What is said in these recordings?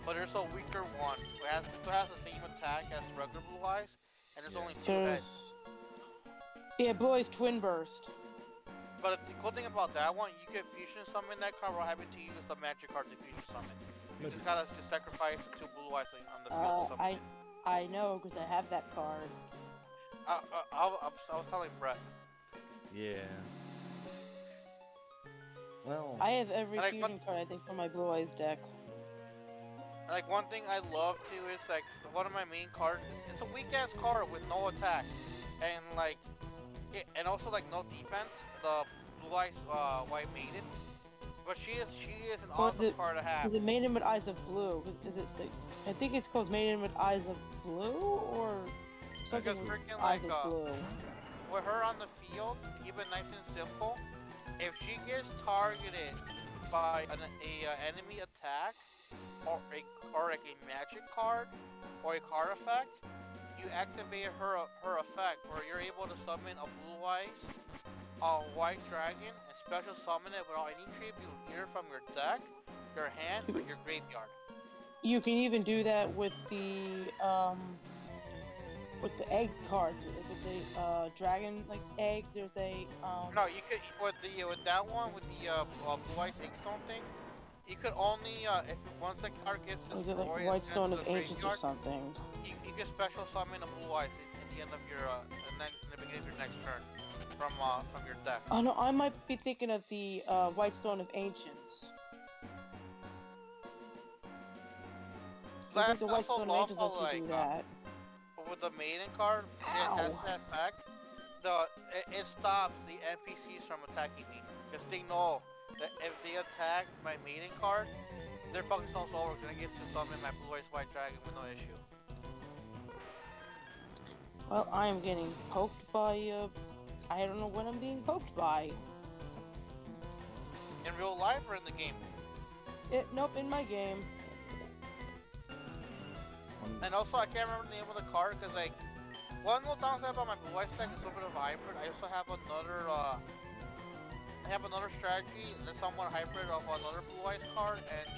but there's a weaker one. Still has the same attack as regular Blue Eyes, and there's only two heads. Yeah, Blue Eyes Twin Burst. But the cool thing about that one, you can fusion summon that card without having to use the magic card to fusion summon. You just gotta sacrifice the two Blue Eyes on the field to summon it. I know, because I have that card. I was telling Brett. Yeah. Well, I have every fusion card, I think, for my Blue Eyes deck. Like, one thing I love, too, is, like, one of my main cards, it's a weak-ass card with no attack. And, like, and also, like, no defense, the Blue Eyes White Maiden. But she is an awesome card to have. Is it Maiden with Eyes of Blue? Is it, I think it's called Maiden with Eyes of Blue, or something with Eyes of Blue. With her on the field, keep it nice and simple. If she gets targeted by an enemy attack, or like a magic card, or a card effect, you activate her effect, where you're able to summon a Blue Eyes, a White Dragon, and special summon it without any tribute, either from your deck, your hand, or your graveyard. You can even do that with the egg cards, with the dragon like eggs. There's a No, you could with that one with the Blue Eyes Eggstone thing. You could only if once the card gets destroyed. Was it like White Stone of Ancients or something? You can special summon a Blue Eyes at the end of your in the beginning of your next turn from your deck. Oh no, I might be thinking of the White Stone of Ancients. I think the White Stone of Ancients lets you do that. With the Maiden card, it has that effect. It stops the NPCs from attacking me, because they know that if they attack my Maiden card, their fucking soul's over. Gonna get to summon my Blue Eyes White Dragon with no issue. Well, I am getting poked by I don't know what I'm being poked by. In real life or in the game? Nope, in my game. And also, I can't remember the name of the card, because, like, one little downside about my Blue Eyes deck is a little bit of hybrid. I also have another strategy that's somewhat hybrid of another Blue Eyes card, and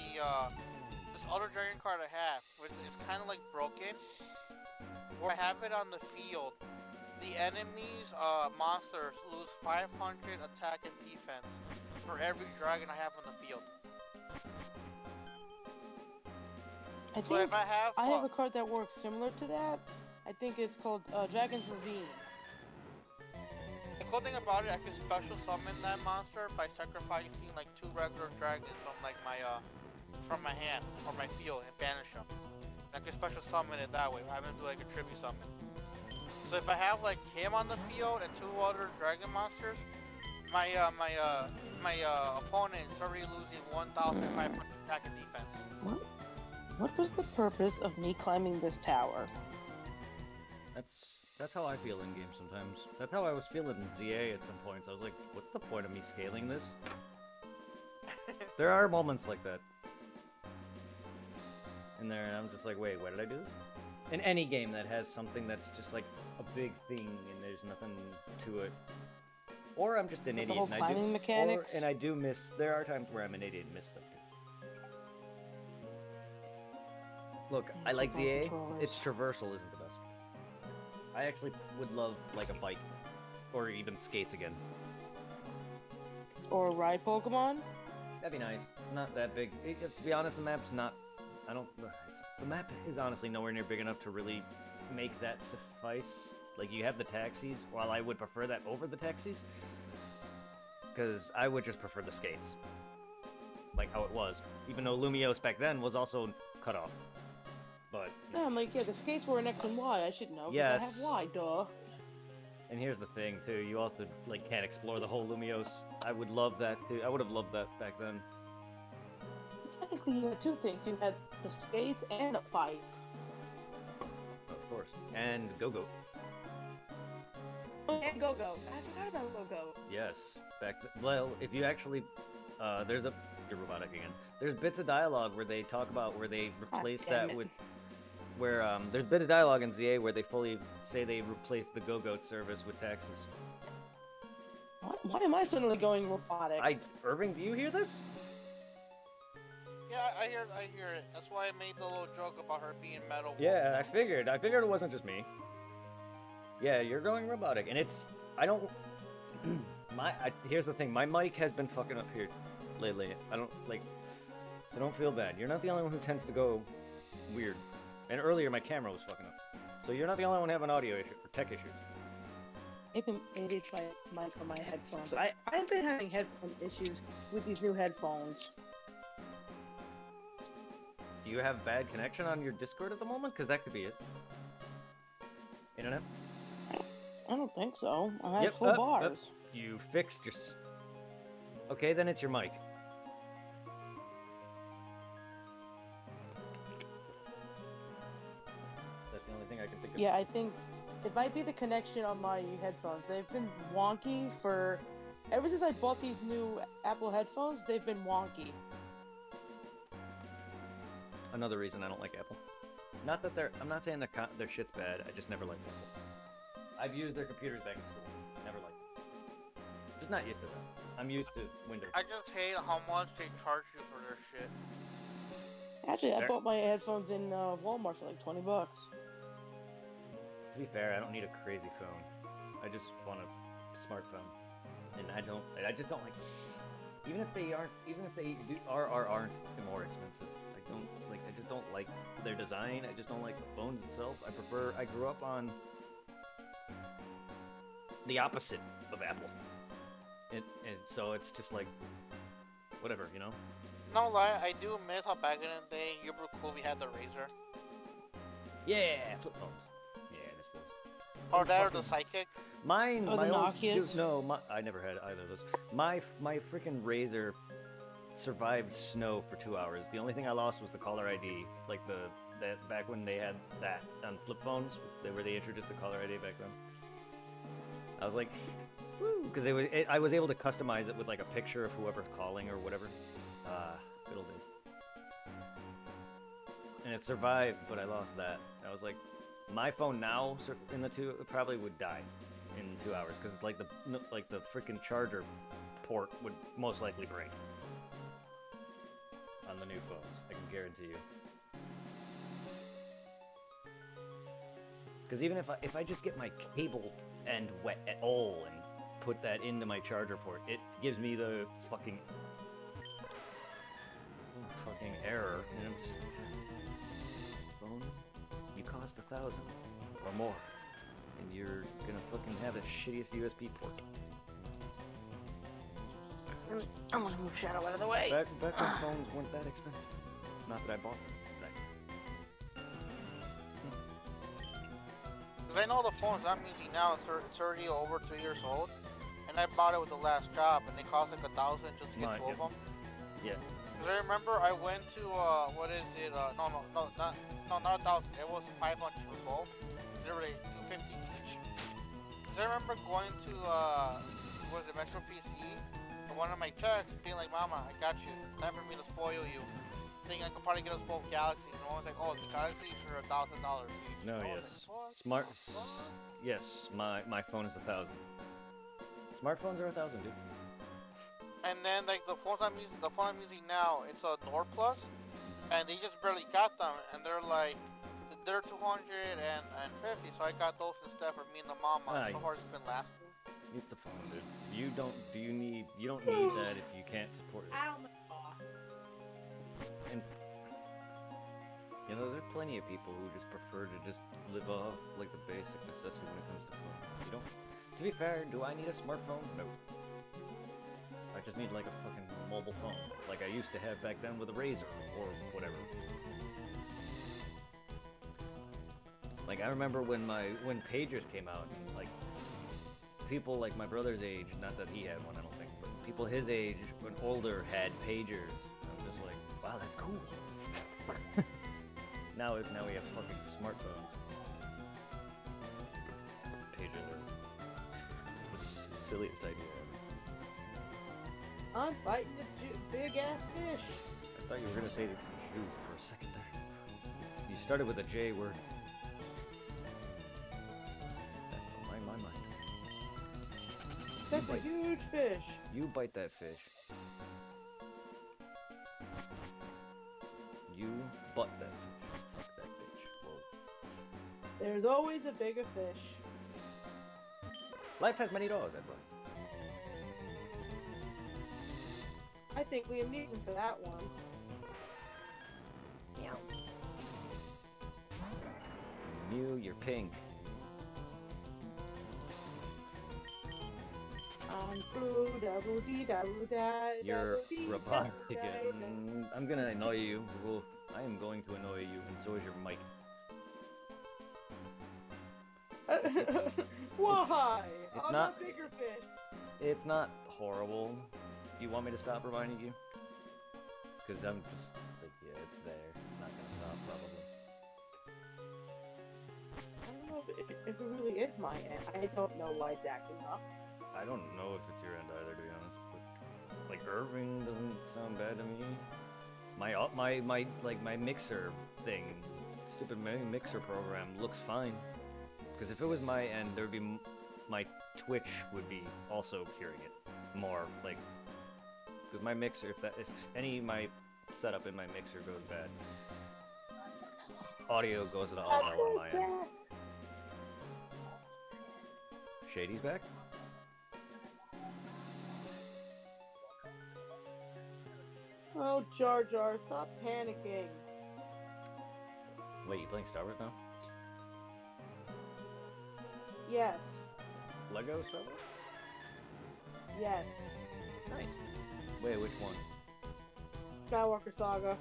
this other dragon card I have, which is kind of like broken, where I have it on the field. The enemy's monsters lose 500 attack and defense for every dragon I have on the field. I think I have a card that works similar to that. I think it's called Dragon's Ravine. The cool thing about it, I can special summon that monster by sacrificing like 2 regular dragons from like from my hand or my field and banish them. And I can special summon it that way. I haven't do like a tribute summon. So if I have like him on the field and 2 other dragon monsters, my opponent is already losing 1,500 attack and defense. What was the purpose of me climbing this tower? That's how I feel in games sometimes. That's how I was feeling in ZA at some points. I was like, what's the point of me scaling this? There are moments like that in there, and I'm just like, wait, what did I do? In any game that has something that's just like a big thing and there's nothing to it. Or I'm just an idiot. The whole climbing mechanics? And I do miss... There are times where I'm an idiot and miss stuff too. Look, I like ZA. Its traversal isn't the best. I actually would love, like, a bike. Or even skates again. Or ride Pokemon? That'd be nice. It's not that big. To be honest, the map's not... the map is honestly nowhere near big enough to really make that suffice. Like, you have the taxis, while I would prefer that over the taxis. Because I would just prefer the skates. Like how it was. Even though Lumiose back then was also cut off. But... No, I'm like, yeah, the skates were an X and Y, I should know. Yes. I have Y, duh. And here's the thing, too. You also, like, can't explore the whole Lumiose. I would love that, too. I would have loved that back then. Technically, you had 2 things. You had the skates and a bike. Of course. And Go-Go. Oh, and Go-Go. I forgot about Go-Go. Yes. Well, if you actually... there's a... You're robotic again. There's bits of dialogue where they talk about where they replace that with... Where, there's a bit of dialogue in ZA where they fully say they replaced the Go-Goat service with taxis. Why am I suddenly going robotic? Irving, do you hear this? Yeah, I hear it. That's why I made the little joke about her being metal. Yeah, I figured it wasn't just me. Yeah, you're going robotic, and it's, I don't, here's the thing, my mic has been fucking up here lately. I don't, like, so don't feel bad. You're not the only one who tends to go weird. And earlier my camera was fucking up. So you're not the only one having audio issue or tech issues. Maybe it's my mic or my headphones. I've been having headphone issues with these new headphones. Do you have bad connection on your Discord at the moment? Because that could be it. Internet? I don't think so. I have full bars. You fixed your... Okay, then it's your mic. That's the only thing I can think of. Yeah, I think it might be the connection on my headphones. They've been wonky for... Ever since I bought these new Apple headphones, they've been wonky. Another reason I don't like Apple. Not that I'm not saying their shit's bad. I just never liked Apple. I've used their computers back in school. Never liked them. Just not used to them. I'm used to Windows. I just hate how much they charge you for their shit. Actually, I bought my headphones in Walmart for like $20. To be fair, I don't need a crazy phone. I just want a smartphone, and I just don't like it. Even if they aren't more expensive. I just don't like their design. I just don't like the phones itself. I grew up on the opposite of Apple. And so it's just like, whatever, you know? No lie, I do miss how back in the day, you were cool, we had the Razor. Yeah, flip phones. Yeah, I miss those. Or that or the Psychic. Mine, Oh, my the old, Nokias? I never had either of those. My freaking Razor survived snow for 2 hours. The only thing I lost was the caller ID, like that back when they had that on flip phones, where they introduced the caller ID back then. I was like, woo, because I was able to customize it with like a picture of whoever's calling or whatever. Good old days. And it survived, but I lost that. I was like, my phone now in the two probably would die in 2 hours because like the freaking charger port would most likely break on the new phones. I can guarantee you. Because even if I just get my cable end wet at all and put that into my charger port, it gives me the fucking error, and I'm just, phone, you cost $1,000 or more, and you're gonna fucking have the shittiest USB port. I'm gonna move Shadow out of the way. Back when phones weren't that expensive. Not that I bought them. Because I know the phones I'm using now, it's already over 3 years old. And I bought it with the last job, and they cost like $1,000 just to get two of them. Yeah. Because I remember I went to, what is it, not 1,000, it was 500 for both. They were like $250 each. Because I remember going to, was it Metro PC, and one of my checks being like, Mama, I got you, time for me to spoil you. Thinking I could probably get us both Galaxies, and I was like, oh, the Galaxies are $1,000 each. No, yes. Like, yes, my phone is $1,000. Smartphones are $1,000, dude. And then like the phone I'm using now, it's a Nord Plus, and they just barely got them, and they're like, they're $250, so I got those instead for me and the mama. So far it's been lasting. It's a phone, dude. You don't need that if you can't support it. And you know, there are plenty of people who just prefer to just live off like the basic necessity when it comes to phones. You don't. To be fair, do I need a smartphone? No. I just need like a fucking mobile phone, like I used to have back then with a Razor or whatever. Like I remember when pagers came out, and, like people like my brother's age, not that he had one, I don't think, but people his age and older had pagers. I'm just like, wow, that's cool. now we have fucking smartphones. Pagers are the silliest idea ever. I'm fighting the big ass fish. I thought you were gonna say the Jew for a second there. You started with a J word. My mind. That's a huge fish. You bite that fish. butt that fish. Fuck that bitch. Whoa. There's always a bigger fish. Life has many doors, Edward. I think Liam Neeson for that one. Mew, you're pink. I'm blue, double D, double die. You're double D, robotic double die, again. I'm gonna annoy you. Well, I am going to annoy you, and so is your mic. Why? It's I'm not- a bigger fish. It's not horrible. Do you want me to stop reminding you? Because I'm just like, yeah, it's there. Not gonna stop, probably. I don't know if it really is my end. I don't know why it's acting up. I don't know if it's your end either, to be honest. But, like, Irving doesn't sound bad to me. My mixer thing, stupid mixer program looks fine. Because if it was my end, there'd be my Twitch would be also curing it more. Like, because my mixer, if any of my setup in my mixer goes bad, audio goes to all hell on my end. Shady's back? Oh, Jar Jar, stop panicking. Wait, you playing Star Wars now? Yes. Lego Star Wars? Yes. Nice. Wait, which one? Skywalker Saga.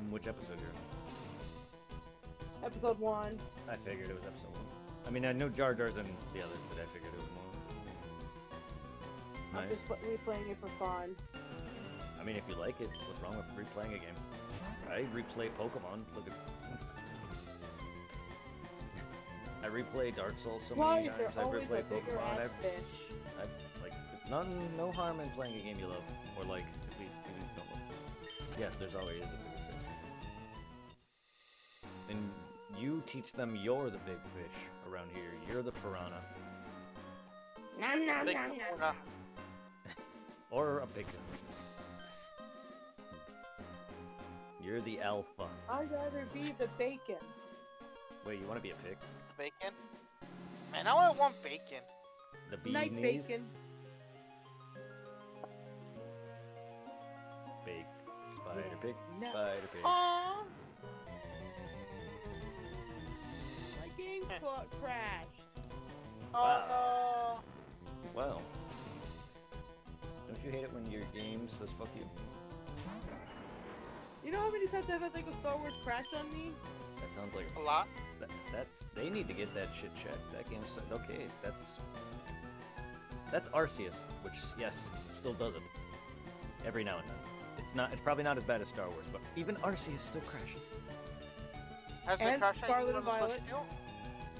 Which episode you're in? Episode 1. I figured it was episode 1. I mean, I know Jar Jar's in the others, but I figured it was more. I'm Nice. just replaying it for fun. I mean, if you like it, what's wrong with replaying a game? I replay Pokemon. Look at. I replay Dark Souls so Why many is there times. I've always a replayed bigger Pokemon. ass fish? I've like no harm in playing a game you love, or like at least even if you don't love. Yes, there's always a bigger fish. And you teach them you're the big fish around here. You're the piranha, Nom nom Big nom Kahuna. nom. or a big. You're the alpha. I'd rather be the bacon. Wait, you want to be a pig? Bacon? Man, I would want bacon. The bee Night knees? bacon. Big spider pig. No. Spider pig. Aww. My game crashed. Oh Well, don't you hate it when your game says fuck you? You know how many times I've had like a Star Wars crash on me? That sounds like no. A lot. that's they need to get that shit checked. That game's okay. That's Arceus, which yes, still does it every now and then. It's probably not as bad as Star Wars, but even Arceus still crashes. Has it And crashed on Scarlet you and on the Switch Violet. too?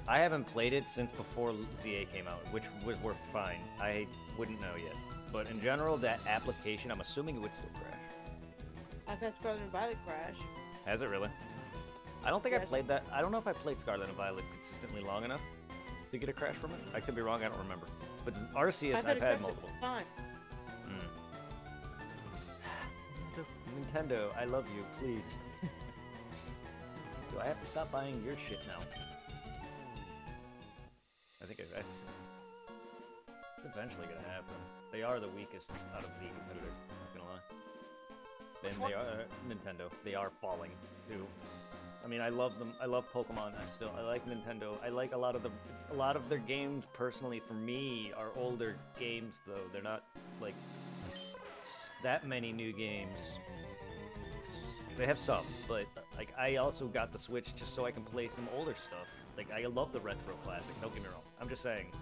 I haven't played it since before ZA came out, which would work fine. I wouldn't know yet, but in general, that application, I'm assuming it would still crash. I've had Scarlet and Violet crash. Has it really? I don't think I Yes. played that. I don't know if I played Scarlet and Violet consistently long enough to get a crash from it. I could be wrong. I don't remember. But Arceus, I've it had crash multiple. Time. Nintendo, I love you. Please. Do I have to stop buying your shit now? I think it's eventually gonna happen. They are the weakest out of the competitors. Not gonna lie. Which And one? they are Nintendo. They are falling too. I mean, I love them. I love Pokemon. I like Nintendo. I like a lot of their games. Personally, for me, are older games though. They're not like that many new games. They have some, but like I also got the Switch just so I can play some older stuff. Like I love the retro classic. Don't get me wrong. I'm just saying,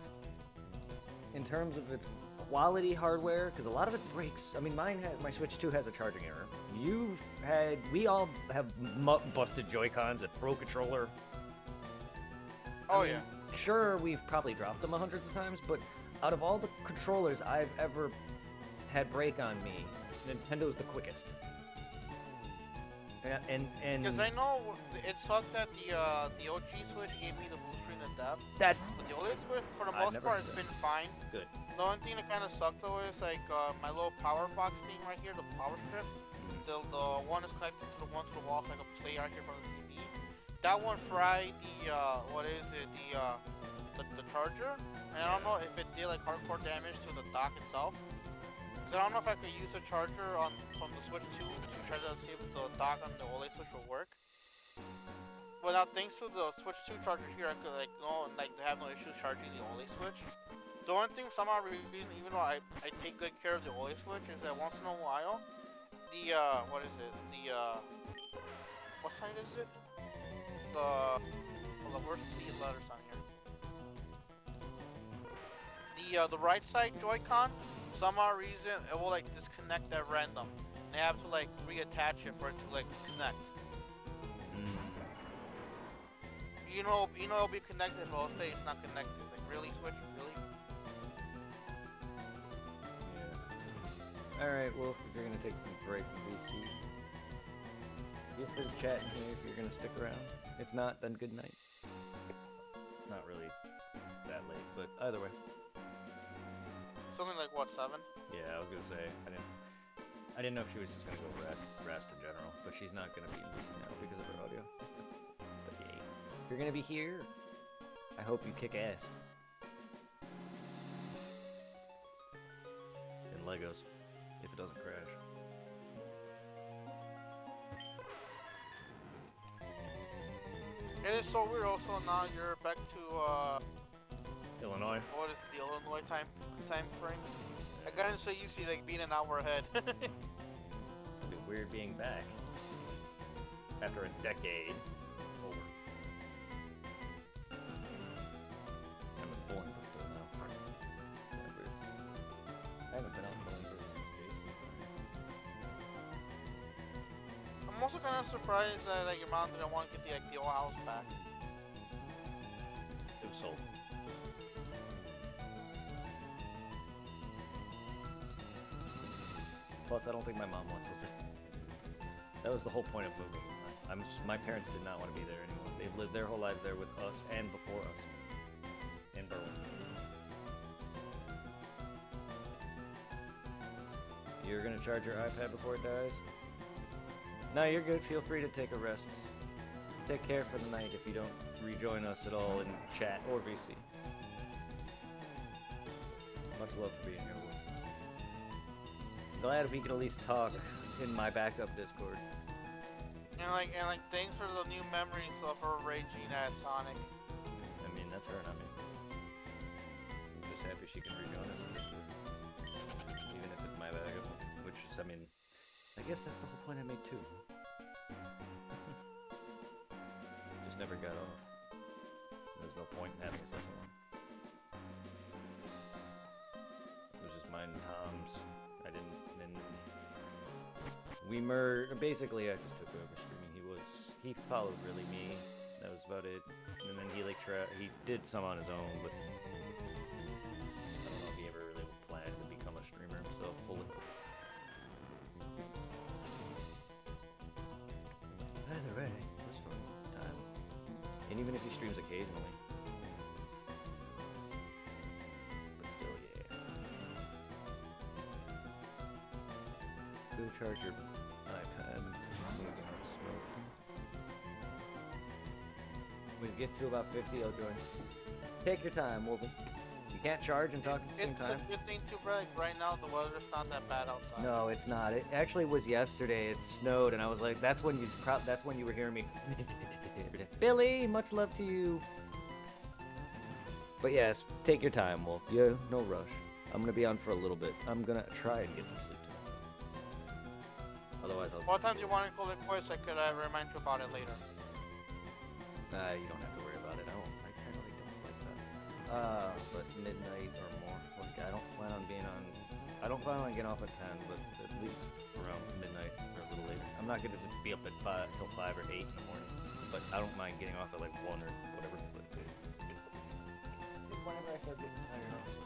in terms of its quality hardware, because a lot of it breaks. I mean, my Switch 2 has a charging error. We all have busted Joy-Cons at Pro Controller. Oh I mean, yeah. Sure, we've probably dropped them hundreds of times, but out of all the controllers I've ever had break on me, Nintendo's the quickest. And Because I know it sucked that the OG Switch gave me the blue screen of death. that But the OLED Switch, for the I've most never part, had has that. been fine. Good. The only thing that kind of sucked though is like my little power box thing right here, the power strip. the one is connected to the one to the wall, so I can play out here from the TV. That one fried the what is it? The charger, and I don't know if it did like hardcore damage to the dock itself. Cause I don't know if I could use the charger on from the Switch 2 to try to see if the dock on the OLED Switch will work. But now thanks to the Switch 2 charger here, I could have no issues charging the OLED Switch. The only thing somehow reason, even though I take good care of the OLED Switch, is that once in a while, the what is it? The what side is it? Where's the letters on here? The right side Joy-Con, somehow reason it will like disconnect at random. And I have to like reattach it for it to like connect. You know it'll be connected, but it'll say it's not connected. Like really, Switch, really? Yeah. Alright, well, if you're gonna take a break from VC, feel free to chat to me if you're gonna stick around. If not, then good night. Not really that late, but either way. Something like what, 7? Yeah, I was gonna say, I didn't know if she was just gonna go rest in general, but she's not gonna be in VC now because of her audio. But yeah, if you're gonna be here, I hope you kick ass. In Legos, if it doesn't crash. It is so weird also now you're back to Illinois. what is the Illinois time frame? I gotta say you see like being an hour ahead. It's gonna be weird being back after a decade. Over. I'm in Bolingbrook though now. Kinda weird. I haven't been out in Bolingbrook since Jason. I'm also kind of surprised that like your mom didn't want to get the old house back. It was sold. Plus, I don't think my mom wants to live. That was the whole point of moving. My parents did not want to be there anymore. They've lived their whole lives there with us and before us. In Berlin. You're gonna charge your iPad before it dies? No, you're good. Feel free to take a rest. Take care for the night if you don't rejoin us at all in chat or VC. Much love for being here. Glad we could at least talk in my backup Discord. And like thanks for the new memories of her raging at Sonic. I mean, that's her, not me. I'm just happy she can rejoin us in Discord. Even if it's my backup. Which is, I mean, I guess that's the whole point I made too. Just never got off. There's no point in having a second one. It was just mine and Tom's. I didn't, and we merged. Basically, I just took over streaming. He followed really me. That was about it. And then he he did some on his own, but I don't know if he ever really planned to become a streamer himself fully. Either way, it was fun time. And even if he streams occasionally. But still, yeah. Go charge your iPad. When we get to about 50, I'll join. Take your time, Wolfie. You can't charge and talk at the same time. It's a good thing too, right now the weather's not that bad outside. No, it's not. It actually was yesterday. It snowed, and I was like, that's when you were hearing me. Billy, much love to you. But yes, take your time, Wolf. Yeah, no rush. I'm gonna be on for a little bit. I'm gonna try and get some sleep tonight. Otherwise, I'll. What time do you want to call it quits? I could remind you about it later. You don't have to worry about it. I apparently don't like that. But midnight or more. Like, I don't plan on getting off at 10, but at least around midnight or a little later. I'm not gonna just be up at 5 till 5 or 8 in the morning. But I don't mind getting off at like 1 or whatever. But whenever I start getting tired, also.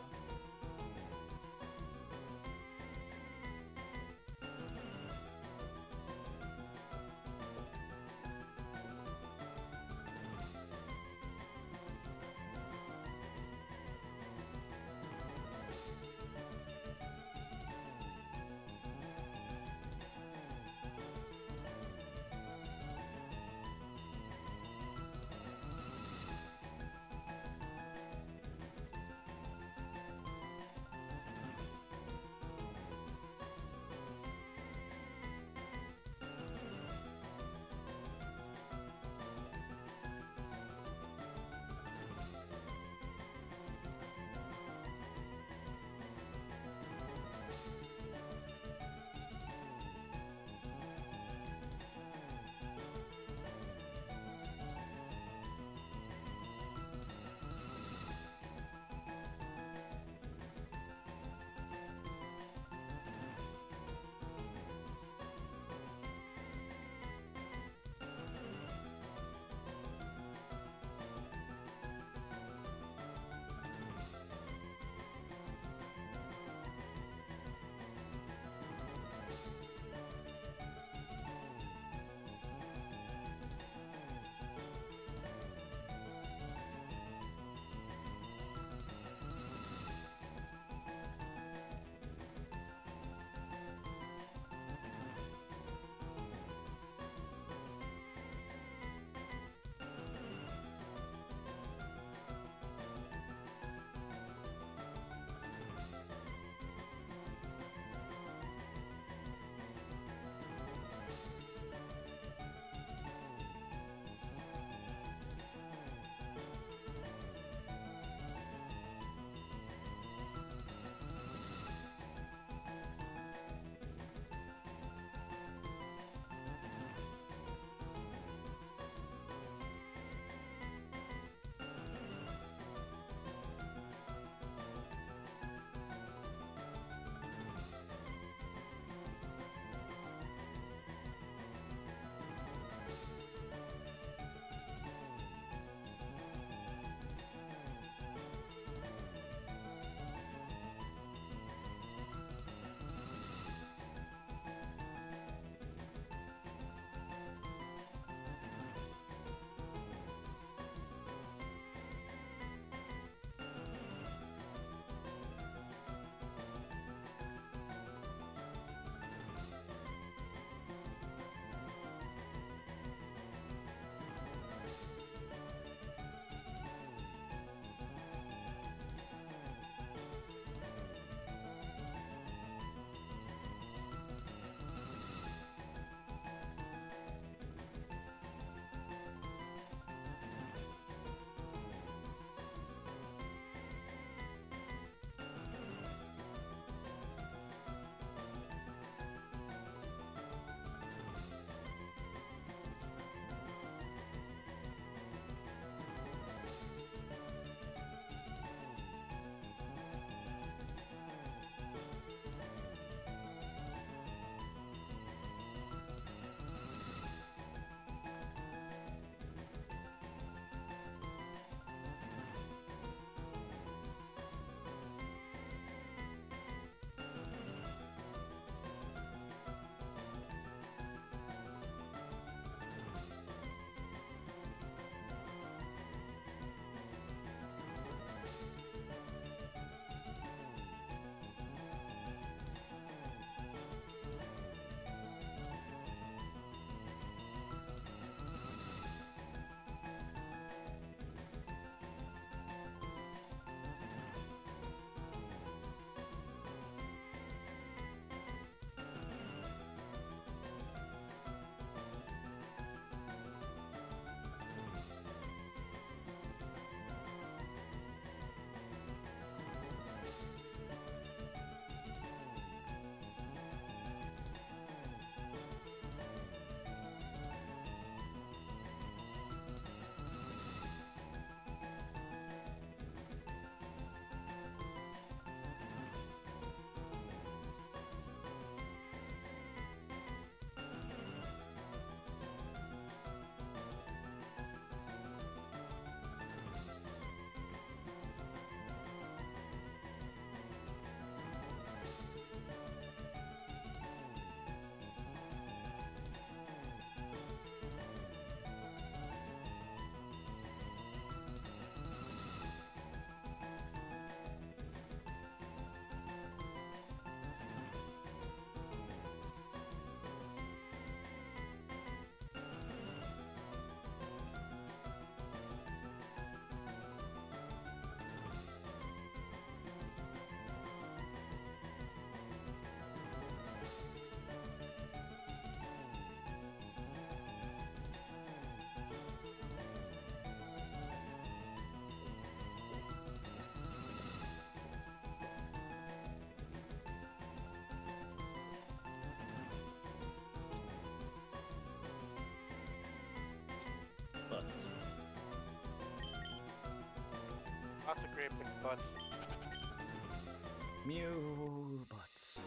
lots of great big butts. Mew butts.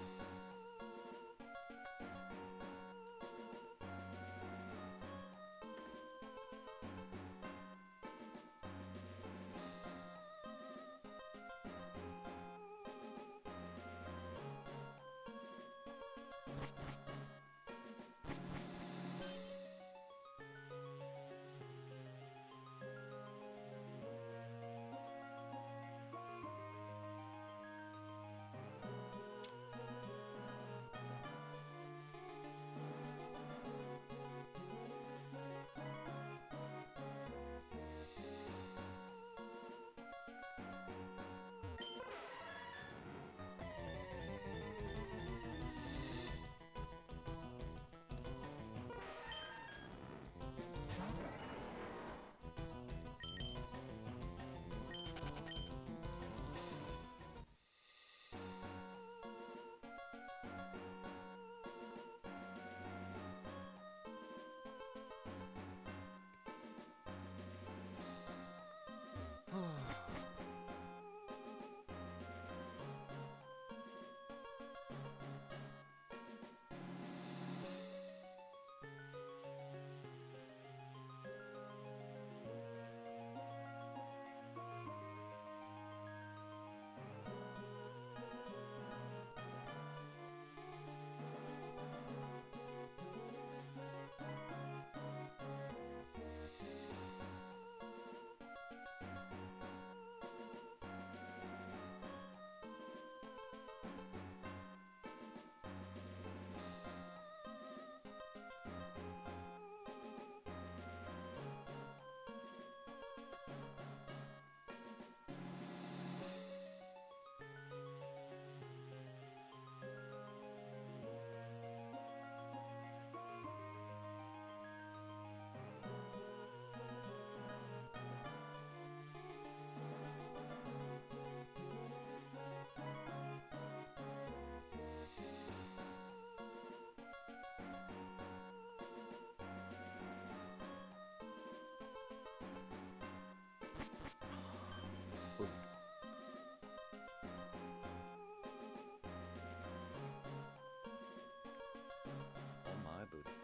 Oh my booty.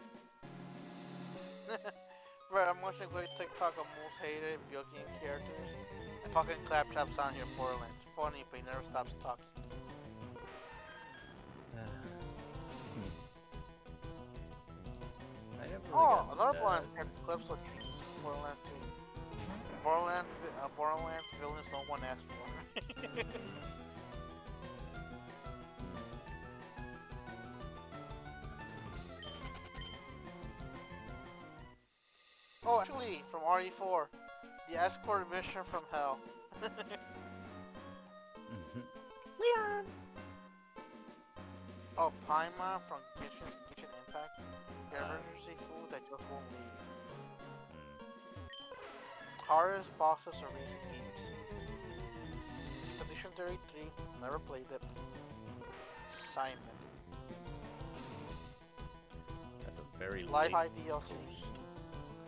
Right, I'm watching a great TikTok of most hated video game characters. And fucking Claptrap's on here, Borderlands. Funny, but he never stops talking. I never really Oh, got another that. Borderlands character, Calypso Trees. Borderlands 2. Borderlands villains no one asked for. Oh, actually, from RE4, the escort mission from hell. Leon! Oh, Paimon from Genshin Impact. Your emergency food that just won't leave. Hardest bosses of recent games. Expedition 33, never played it. Simon. That's a very Life late ID DLC. post.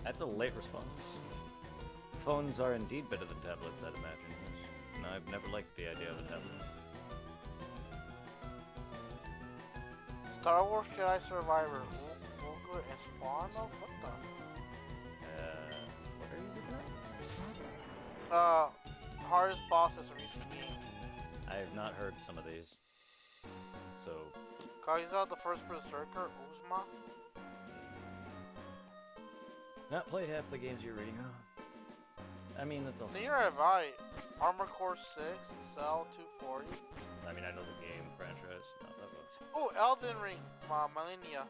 That's a late response. Phones are indeed better than tablets, I'd imagine. And I've never liked the idea of a tablet. Star Wars Jedi Survivor. Wogu and Spawn? Oh, what the? What are you looking at? Hardest bosses of recent games. I have not heard some of these. So, Kai'Sa, the first Berserker, Uzma. not play half the games you're reading. Oh. I mean, that's also... Neither have I. Armor Core 6, Cell 240. I mean, I know the game franchise, not that much. Oh, Elden Ring, Millennia.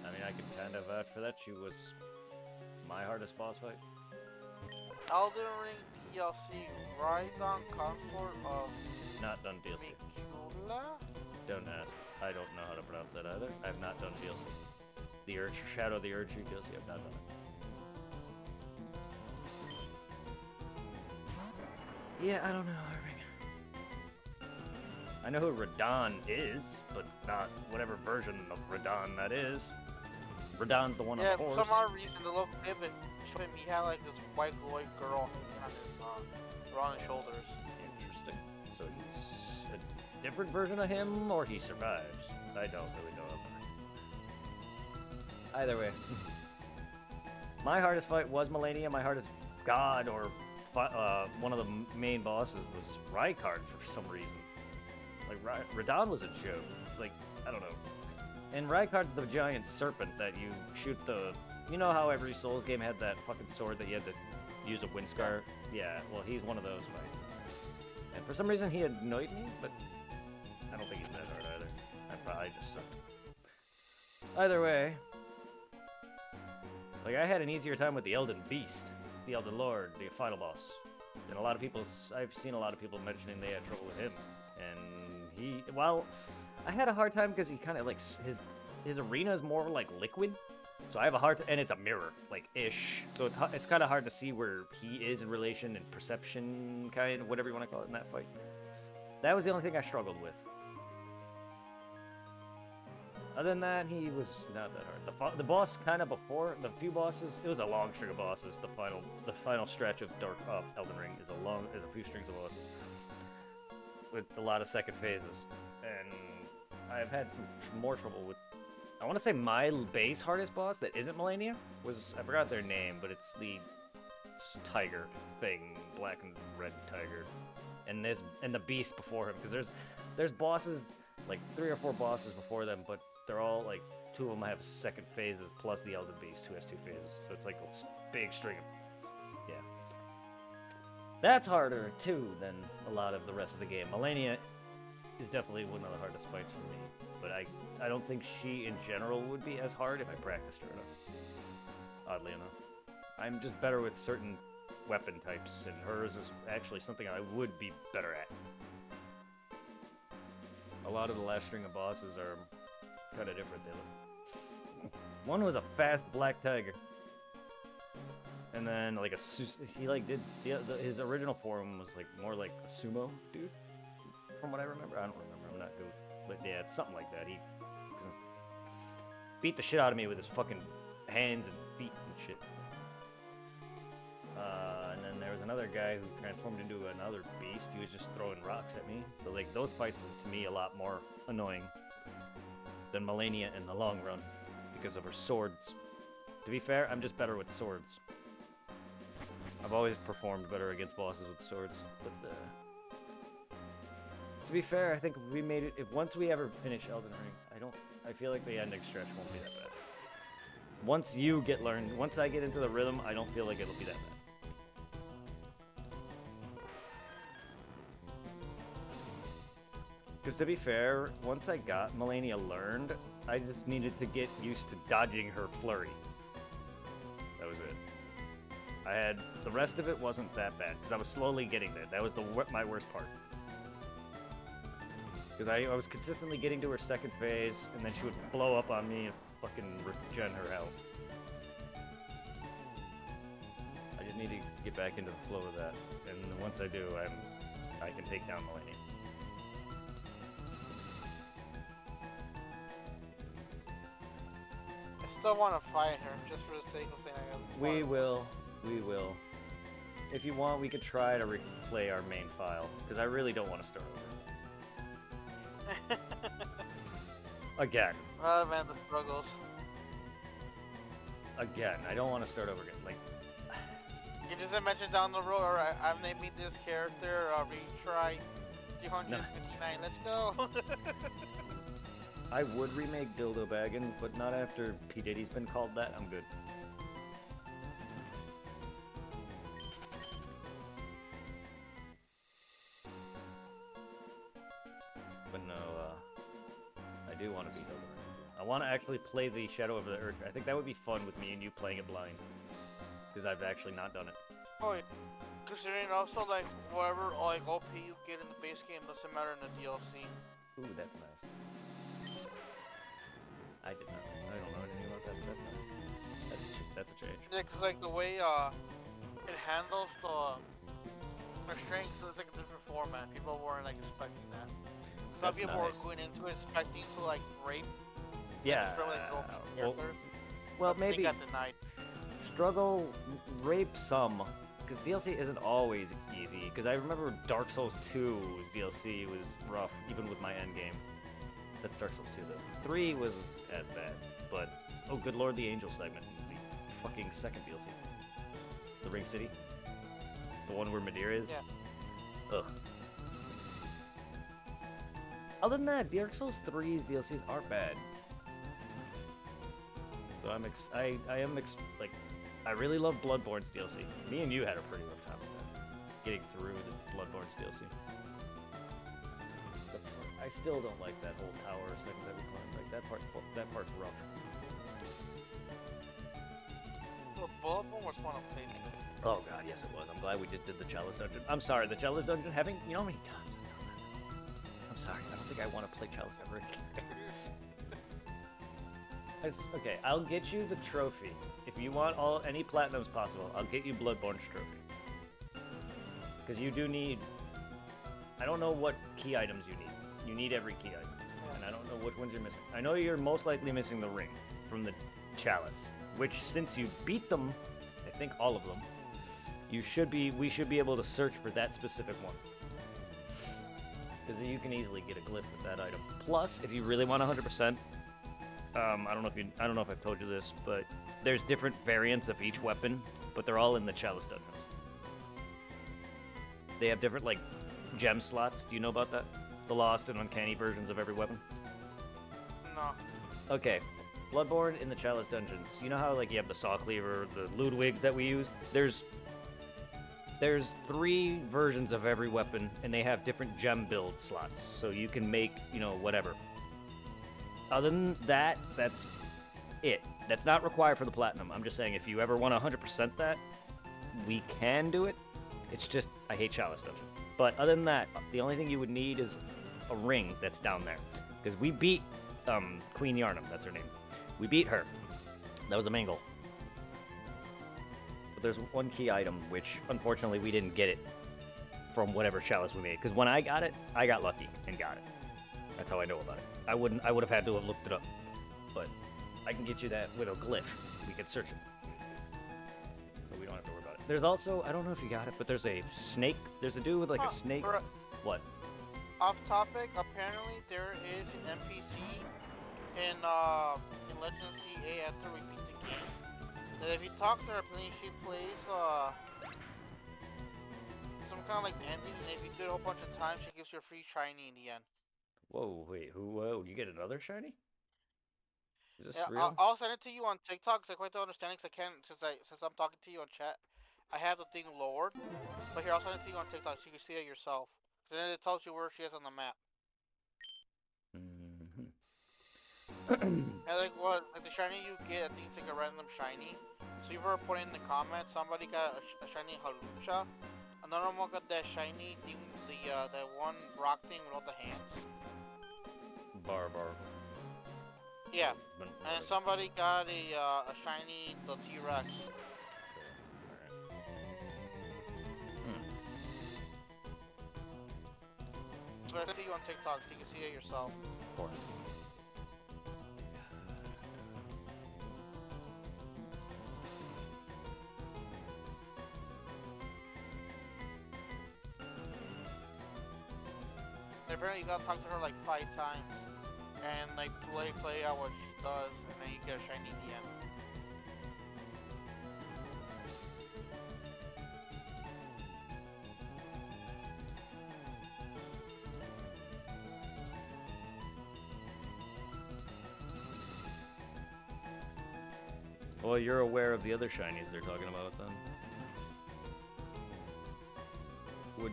I mean, I can kind of vouch for that. She was my hardest boss fight. Elden Ring DLC, Raidon Consort of Not done DLC. Mikula? Don't ask. I don't know how to pronounce that either. I have not done DLC. The Urge, Shadow of the Urge DLC, I've not done it. Yeah, I don't know, Irving. I know who Radon is, but not whatever version of Radon that is. Radon's the one Yeah, on the for horse. some odd reason, the little pivot showing me had like this white glowy girl hanging on his were on his shoulders. Interesting. So he's a different version of him, or he survives? I don't really know. Either way. My hardest fight was Malenia. My hardest god, or one of the main bosses, was Rykard for some reason. Like, Radahn was a joke. Like, I don't know. And Rykard's the giant serpent that you shoot the... You know how every Souls game had that fucking sword that you had to use a wind scar? Yeah, well, he's one of those fights. And for some reason, he annoyed me, but I don't think he's that hard either. I probably just suck. Either way... Like, I had an easier time with the Elden Beast, the Elden Lord, the final boss. And a lot of people... I've seen a lot of people mentioning they had trouble with him. And he... Well, I had a hard time because he kind of, like... His arena is more, like, liquid. So I have a hard... And it's a mirror, like, ish. So it's kind of hard to see where he is in relation and perception, kind of, whatever you want to call it in that fight. That was the only thing I struggled with. Other than that, he was not that hard. The boss kind of before, the few bosses, it was a long string of bosses. The final stretch of Elden Ring is a few strings of bosses. With a lot of second phases. And I've had some more trouble with, I want to say my base hardest boss that isn't Malenia was, I forgot their name, but it's the tiger thing, black and red tiger. And the beast before him, because there's bosses, like 3 or 4 bosses before them, but they're all, like, 2 of them have second phases, plus the Elden Beast, who has 2 phases. So it's like a big string of... Yeah. That's harder, too, than a lot of the rest of the game. Malenia is definitely one of the hardest fights for me. But I don't think she, in general, would be as hard if I practiced her enough. Oddly enough. I'm just better with certain weapon types, and hers is actually something I would be better at. A lot of the last string of bosses are... kind of different. One was a fast black tiger, and then like he like did his original form was like more like a sumo dude, from what I remember. I don't remember. I'm not good, but yeah, it's something like that. He beat the shit out of me with his fucking hands and feet and shit. And then there was another guy who transformed into another beast. He was just throwing rocks at me. So like those fights were to me a lot more annoying than Malenia in the long run, because of her swords. To be fair, I'm just better with swords. I've always performed better against bosses with swords, but to be fair, I think we made it. If once we ever finish Elden Ring, I feel like the ending stretch won't be that bad. Once I get into the rhythm, I don't feel like it'll be that bad. Because to be fair, once I got Malenia learned, I just needed to get used to dodging her flurry. That was it. The rest of it wasn't that bad, because I was slowly getting there. That was my worst part. Because I was consistently getting to her second phase, and then she would blow up on me and fucking regen her health. I just need to get back into the flow of that, and once I do, I can take down Malenia. I still want to fight her, just for the sake of saying I have. We will. If you want, we could try to replay our main file, because I really don't want to start over. Again. Oh man, the struggles. Again, I don't want to start over again. Like, You just mention down the road, alright, I'm naming this character, retry 359, let's go! I would remake Dildo Baggins, but not after P. Diddy's been called that. I'm good. But no, I do want to be Dildo Baggins. I want to actually play the Shadow of the Earth. I think that would be fun with me and you playing it blind. Because I've actually not done it. Oh, considering also, like, whatever, like, OP you get in the base game doesn't matter in the DLC. Ooh, that's nice. I don't know anything about that, but that's nice. That's a change. Yeah, cause like the way, it handles the strength, so it's like a different format. People weren't, like, expecting that. Some That's people nice. were going into it expecting to, like, rape. Yeah. Like, OP characters. Well, but maybe they got denied. rape some, because DLC isn't always easy. Because I remember Dark Souls 2's DLC was rough, even with my endgame. That's Dark Souls 2 though. 3 was as bad, but oh good lord, the Angel segment, the fucking second DLC, the Ring City, the one where Madeira is. Yeah. Ugh. Other than that, Dark Souls 3's DLCs aren't bad. So I really love Bloodborne's DLC. Me and you had a pretty rough time with that, getting through the Bloodborne's DLC. I still don't like that whole tower segment every time. Like that part's rough. The Bloodborne was one of the things. Oh god, yes it was. I'm glad we just did the Chalice Dungeon. I'm sorry, the Chalice Dungeon, you know how many times I've done that? I'm sorry, I don't think I want to play Chalice ever again. Okay, I'll get you the trophy. If you want any platinums possible, I'll get you Bloodborne's trophy. Because you do need... I don't know what key items you need. You need every key item. And I don't know which ones you're missing. I know you're most likely missing the ring from the Chalice. Which, since you beat them, I think all of them, we should be able to search for that specific one. Because you can easily get a glyph with that item. Plus, if you really want 100%, I don't know if I've told you this, but there's different variants of each weapon, but they're all in the Chalice dungeons. They have different like gem slots. Do you know about that? The lost and uncanny versions of every weapon. No. Okay, Bloodborne in the Chalice dungeons. You know how like you have the saw cleaver, the Ludwigs that we use. There's 3 versions of every weapon, and they have different gem build slots, so you can make whatever. Other than that, that's it. That's not required for the platinum. I'm just saying, if you ever want to 100% that, we can do it. It's just, I hate Chalice Dungeon. But other than that, the only thing you would need is a ring that's down there. Because we beat Queen Yharnam, that's her name. We beat her. That was a mangle. But there's one key item, which unfortunately we didn't get it from whatever Chalice we made. Because when I got it, I got lucky and got it. That's how I know about it. I would have had to have looked it up. But I can get you that with a glyph. We could search it. So we don't have to worry about it. There's also, I don't know if you got it, but there's a snake. There's a dude with like a snake. What? Off topic, apparently there is an NPC in Legend of CA after we beat the game. That if you talk to her, she plays some kind of like ending, and if you do it a whole bunch of times, she gives you a free shiny in the end. Whoa, wait, whoa, you get another shiny? Is this Yeah, real? I'll send it to you on TikTok because I quite don't understand it. Cause I can't, since I'm talking to you on chat, I have the thing lowered. But here, I'll send it to you on TikTok so you can see it yourself. Cause then it tells you where she is on the map. Mm-hmm. And like the shiny you get, I think it's like a random shiny. So you were putting in the comments, somebody got a shiny Halucha. Another one got that shiny thing, that one rock thing with all the hands. Barbar. Yeah, and somebody got a shiny the T-Rex. So I see you on TikTok so you can see it yourself. Of course. Apparently you gotta talk to her like 5 times. And like play out what she does, and then you get a shiny in the end. Well, you're aware of the other shinies they're talking about then. Would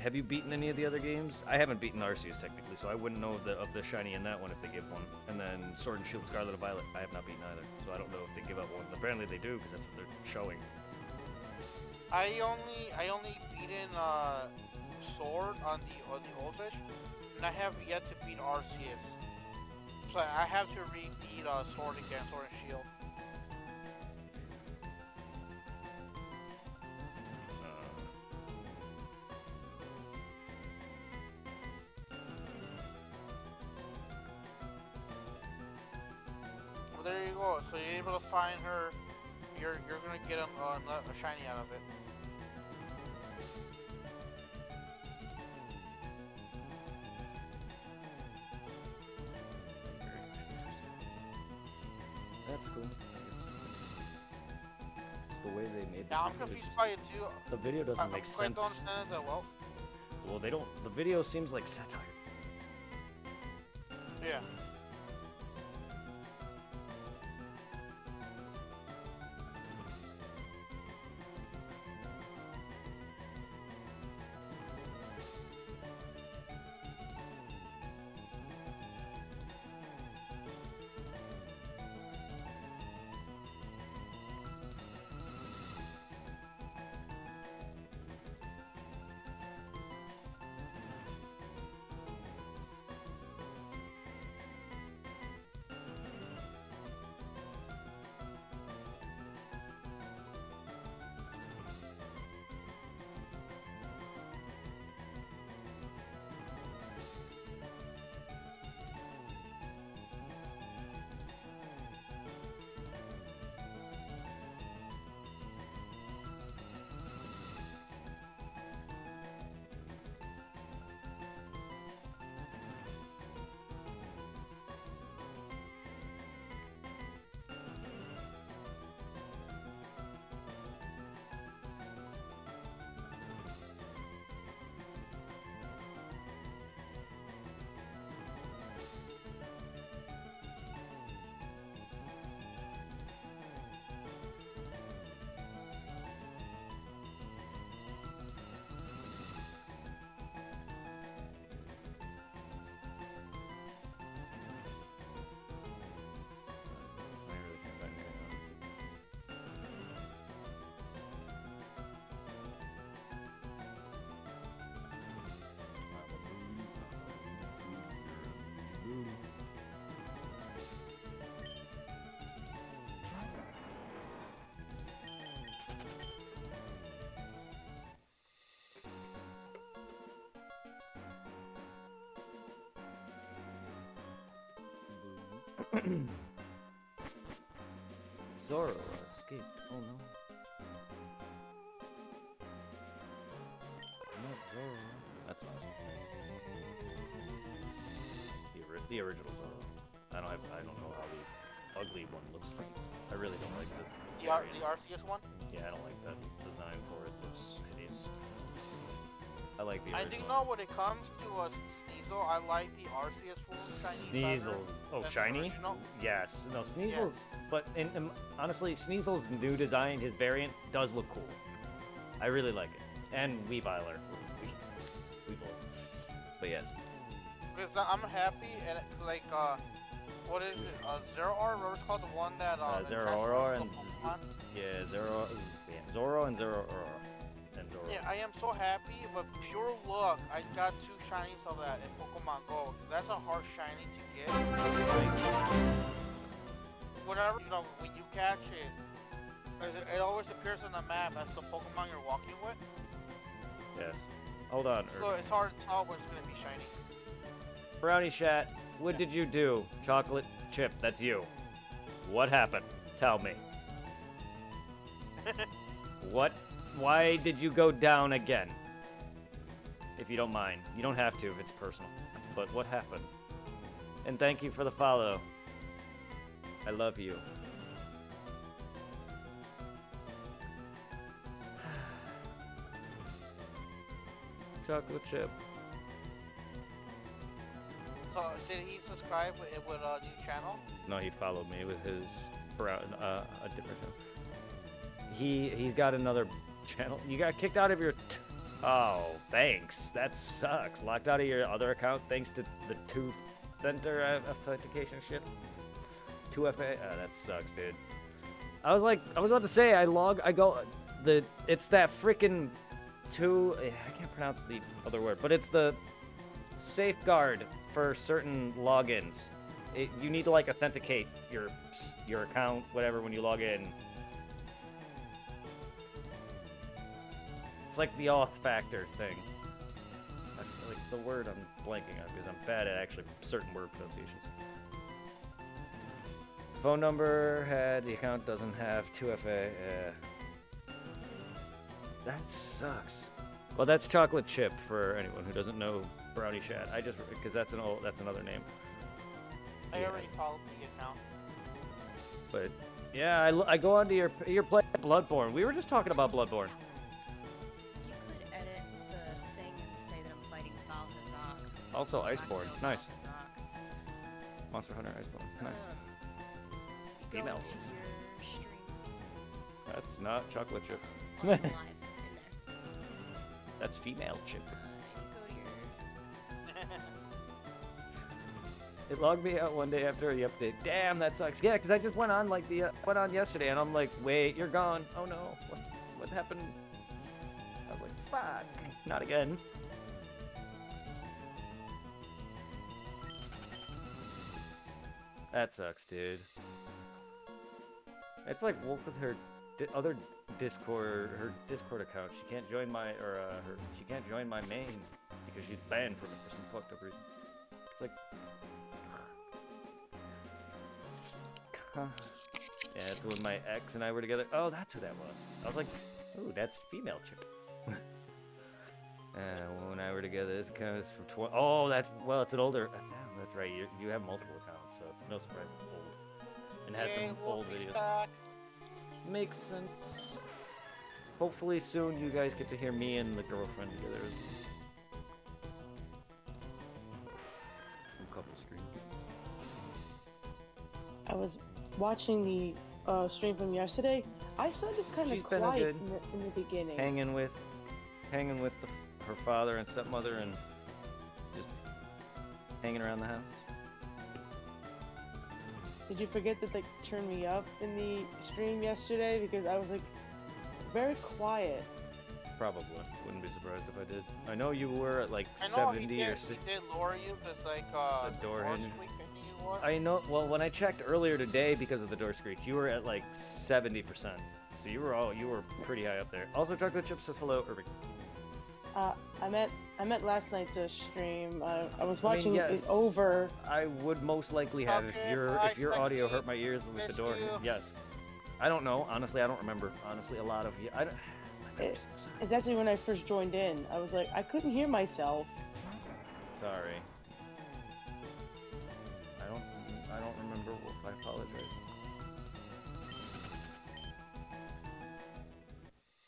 have you beaten any of the other games? I haven't beaten Arceus technically, so I wouldn't know of the shiny in that one if they give one. And then Sword and Shield Scarlet and Violet, I have not beaten either, so I don't know if they give up one. Apparently they do, because that's what they're showing. I only beaten Sword on the old fish, and I have yet to beat Arceus. So I have to rebeat Sword again, Sword and Shield. Well, there you go. So you're able to find her you're gonna get a shiny out of it. That's cool. It's the way they made the Yeah, I'm video. confused by it too. The video doesn't make I sense. don't understand it that well. Well, they don't. The video seems like satire. Yeah. I really can't find anything on. Zoro escaped. Oh no. Not Zoro. That's awesome. The original Zoro. I don't know how the ugly one looks like. I really don't like the The Arceus one. Yeah, I don't like that design for it. It looks hideous. I like the I original. do know when it comes to Sneasel, I like the Arceus one shiny. Sneasel. better Oh, than the shiny? original. Yes. No, Sneasel's. But honestly, Sneasel's new design, his variant, does look cool. I really like it. And Weaviler. Weevil. But yes. Because I'm happy and like what is it? Zero-R, what was called the one that Zero-R transforms and the Pokemon? Yeah, Zoro and Zoro-R. And Zoro. Yeah, I am so happy, but pure luck, I got 2 shinies of that in Pokemon Go. 'Cause that's a hard shiny to get. Like, whatever, you know, when you catch it always appears on the map as the Pokemon you're walking with. Yes. Hold on. So it's hard to tell when it's gonna be shiny. Brownie Chat, what did you do? Chocolate Chip, that's you. What happened? Tell me. What? Why did you go down again? If you don't mind. You don't have to if it's personal. But what happened? And thank you for the follow. I love you. Chocolate Chip. So did he subscribe with a new channel? No, he followed me with his a different channel. He's got another channel. You got kicked out of your. Oh, thanks. That sucks. Locked out of your other account thanks to the Tooth Center authentication shit. 2FA. Oh, that sucks, dude. I was about to say it's that freaking I can't pronounce the other word, but it's the safeguard for certain logins. You need to like authenticate your account, whatever, when you log in. It's like the auth factor thing. I feel like the word I'm blanking on because I'm bad at actually certain word pronunciations. Phone number had, the account doesn't have 2FA. That sucks. Well, that's Chocolate Chip for anyone who doesn't know Brownie Chat. I just, because that's another name. I Yeah. already followed the account. But yeah, I go onto your play Bloodborne. We were just talking about Bloodborne. You could edit the thing and say that I'm fighting Val Hazak. Also I'm Iceborne. no Nice. Val Hazak. Monster Hunter Iceborne. Nice. You go Female. to your stream. That's not Chocolate Chip. On live in there. That's Female Chip. You go to your. It logged me out one day after the update. Damn, that sucks. Yeah, because I just went on like went on yesterday, and I'm like, wait, you're gone. Oh no, what happened? I was like, fuck, not again. That sucks, dude. It's like Wolf with her other Discord, her Discord account. She can't join my she can't join my main because she's banned from it for some fucked up reason. It's like. Yeah, that's when my ex and I were together. Oh, that's who that was. I was like, ooh, that's female chick. When I were together, this account is from oh, it's an older. That's right. You have multiple accounts, so it's no surprise it's old. And had some old videos. Back. Makes sense. Hopefully soon you guys get to hear me and the girlfriend together. Some couple streams. I was watching the stream from yesterday. I sounded kind She's of been quiet good. in the beginning. Hanging with her father and stepmother and just hanging around the house. Did you forget to like turn me up in the stream yesterday? Because I was like very quiet. Probably. Wouldn't be surprised if I did. I know you were at like I know 70 he or did, 60. he did lower you because like The door door hinge. squeak, I think it was. I know. Well, when I checked earlier today because of the door screech, you were at like 70%. So you were pretty high up there. Also, Chocolate Chip says hello, Irving. I meant last night's stream. I was I mean, watching yes. it over. I would most likely have Okay, if your audio Lexi, hurt my ears with the miss door. you. Yes. I don't know. Honestly, I don't remember. Honestly, a lot of you. I don't. my memory's so sorry. It's actually when I first joined in. I was like, I couldn't hear myself. Sorry. I don't remember. I apologize.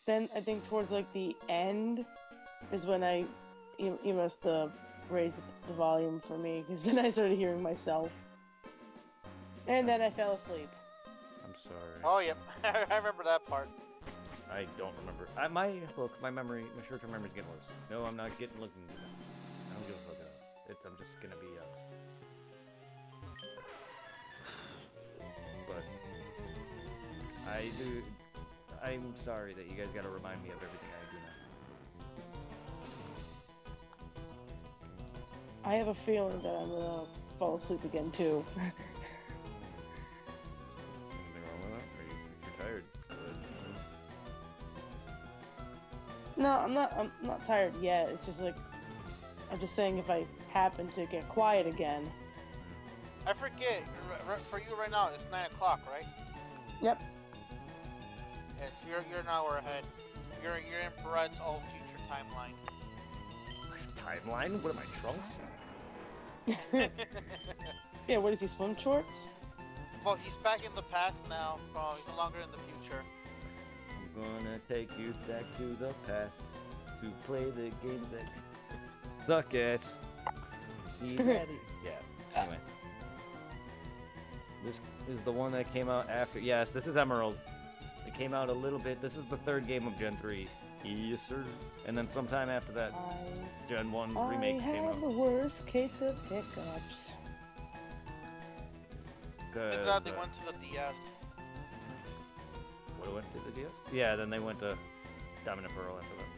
Then I think towards like the end is when you must raise the volume for me because then I started hearing myself. And then I fell asleep. I'm sorry. Oh yep, I remember that part. I don't remember. My memory, my short-term memory's getting worse. No, I'm not looking. I don't give a fuck. I'm just gonna be. But I'm sorry that you guys gotta remind me of everything I do now. I have a feeling that I'm gonna fall asleep again too. Anything wrong with that? Or if you're tired? No, I'm not tired yet. It's just like I'm just saying if I happen to get quiet again. I forget. For you right now, it's 9 o'clock, right? Yep. Yes, you're an hour ahead. You're in Brett's all future timeline. Timeline? What am I, Trunks? Yeah, what is he, swim shorts? Well, he's back in the past now. He's no longer in the future. I'm gonna take you back to the past to play the games that suck ass. Yeah. Anyway. This is the one that came out after. Yes, this is Emerald. It came out a little bit. This is the third game of Gen 3. Yes, sir. And then sometime after that, Gen 1 remakes came I have the out. worst case of hiccups. And then they went to the DS. What went to the DS? Yeah, then they went to Diamond and Pearl after that.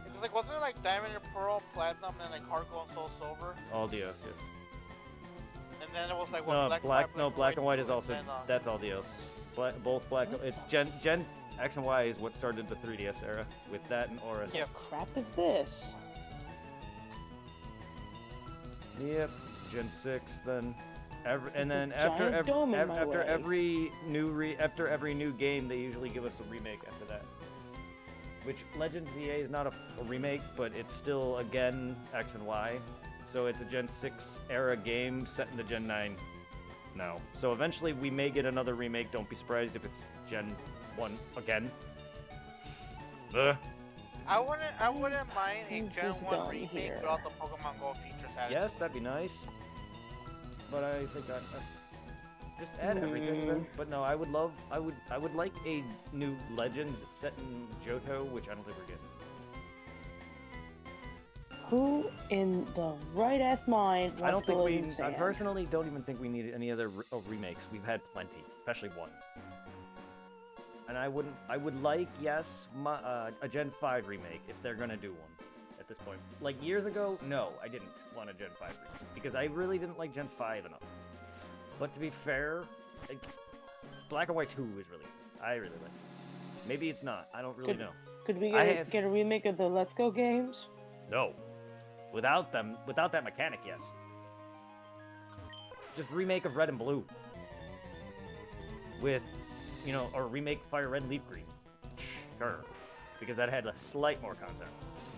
It was like, wasn't it like Diamond and Pearl, Platinum, and like Heart Gold and Soul Silver? All DS, yes. And then it was like, what, No, Black Black and White is two, also, and then, that's all DS. Both Black, it's Gen X and Y is what started the 3DS era, with that and Oris. Yep. What crap is this? Yep, Gen 6 then. And It's a then after giant dome in my after way. every new game, they usually give us a remake after that. Which Legends ZA is not a remake, but it's still again X and Y, so it's a Gen 6 era game set in the Gen 9 now. So eventually we may get another remake. Don't be surprised if it's Gen 1 again. I wouldn't mind a This Gen is 1 done remake here. without the Pokemon Go features added. Yes, that'd be nice. But I think I just add everything. Then. But no, I would like a new Legends set in Johto, which I don't think we're getting. Who in the right ass mind wants I don't to think live we. in I sand? personally don't even think we need any other remakes. We've had plenty, especially one. And I would like, yes, a Gen 5 remake if they're gonna do one. At this point, like years ago, no, I didn't want a Gen 5 remake because I really didn't like Gen 5 enough. But to be fair, like, Black and White 2 is really good. I really like it. Maybe it's not. I don't really know. Could we I have- get a remake of the Let's Go games? No. Without that mechanic, yes. Just remake of Red and Blue. With, or remake Fire Red and Leaf Green. Sure. Because that had a slight more content.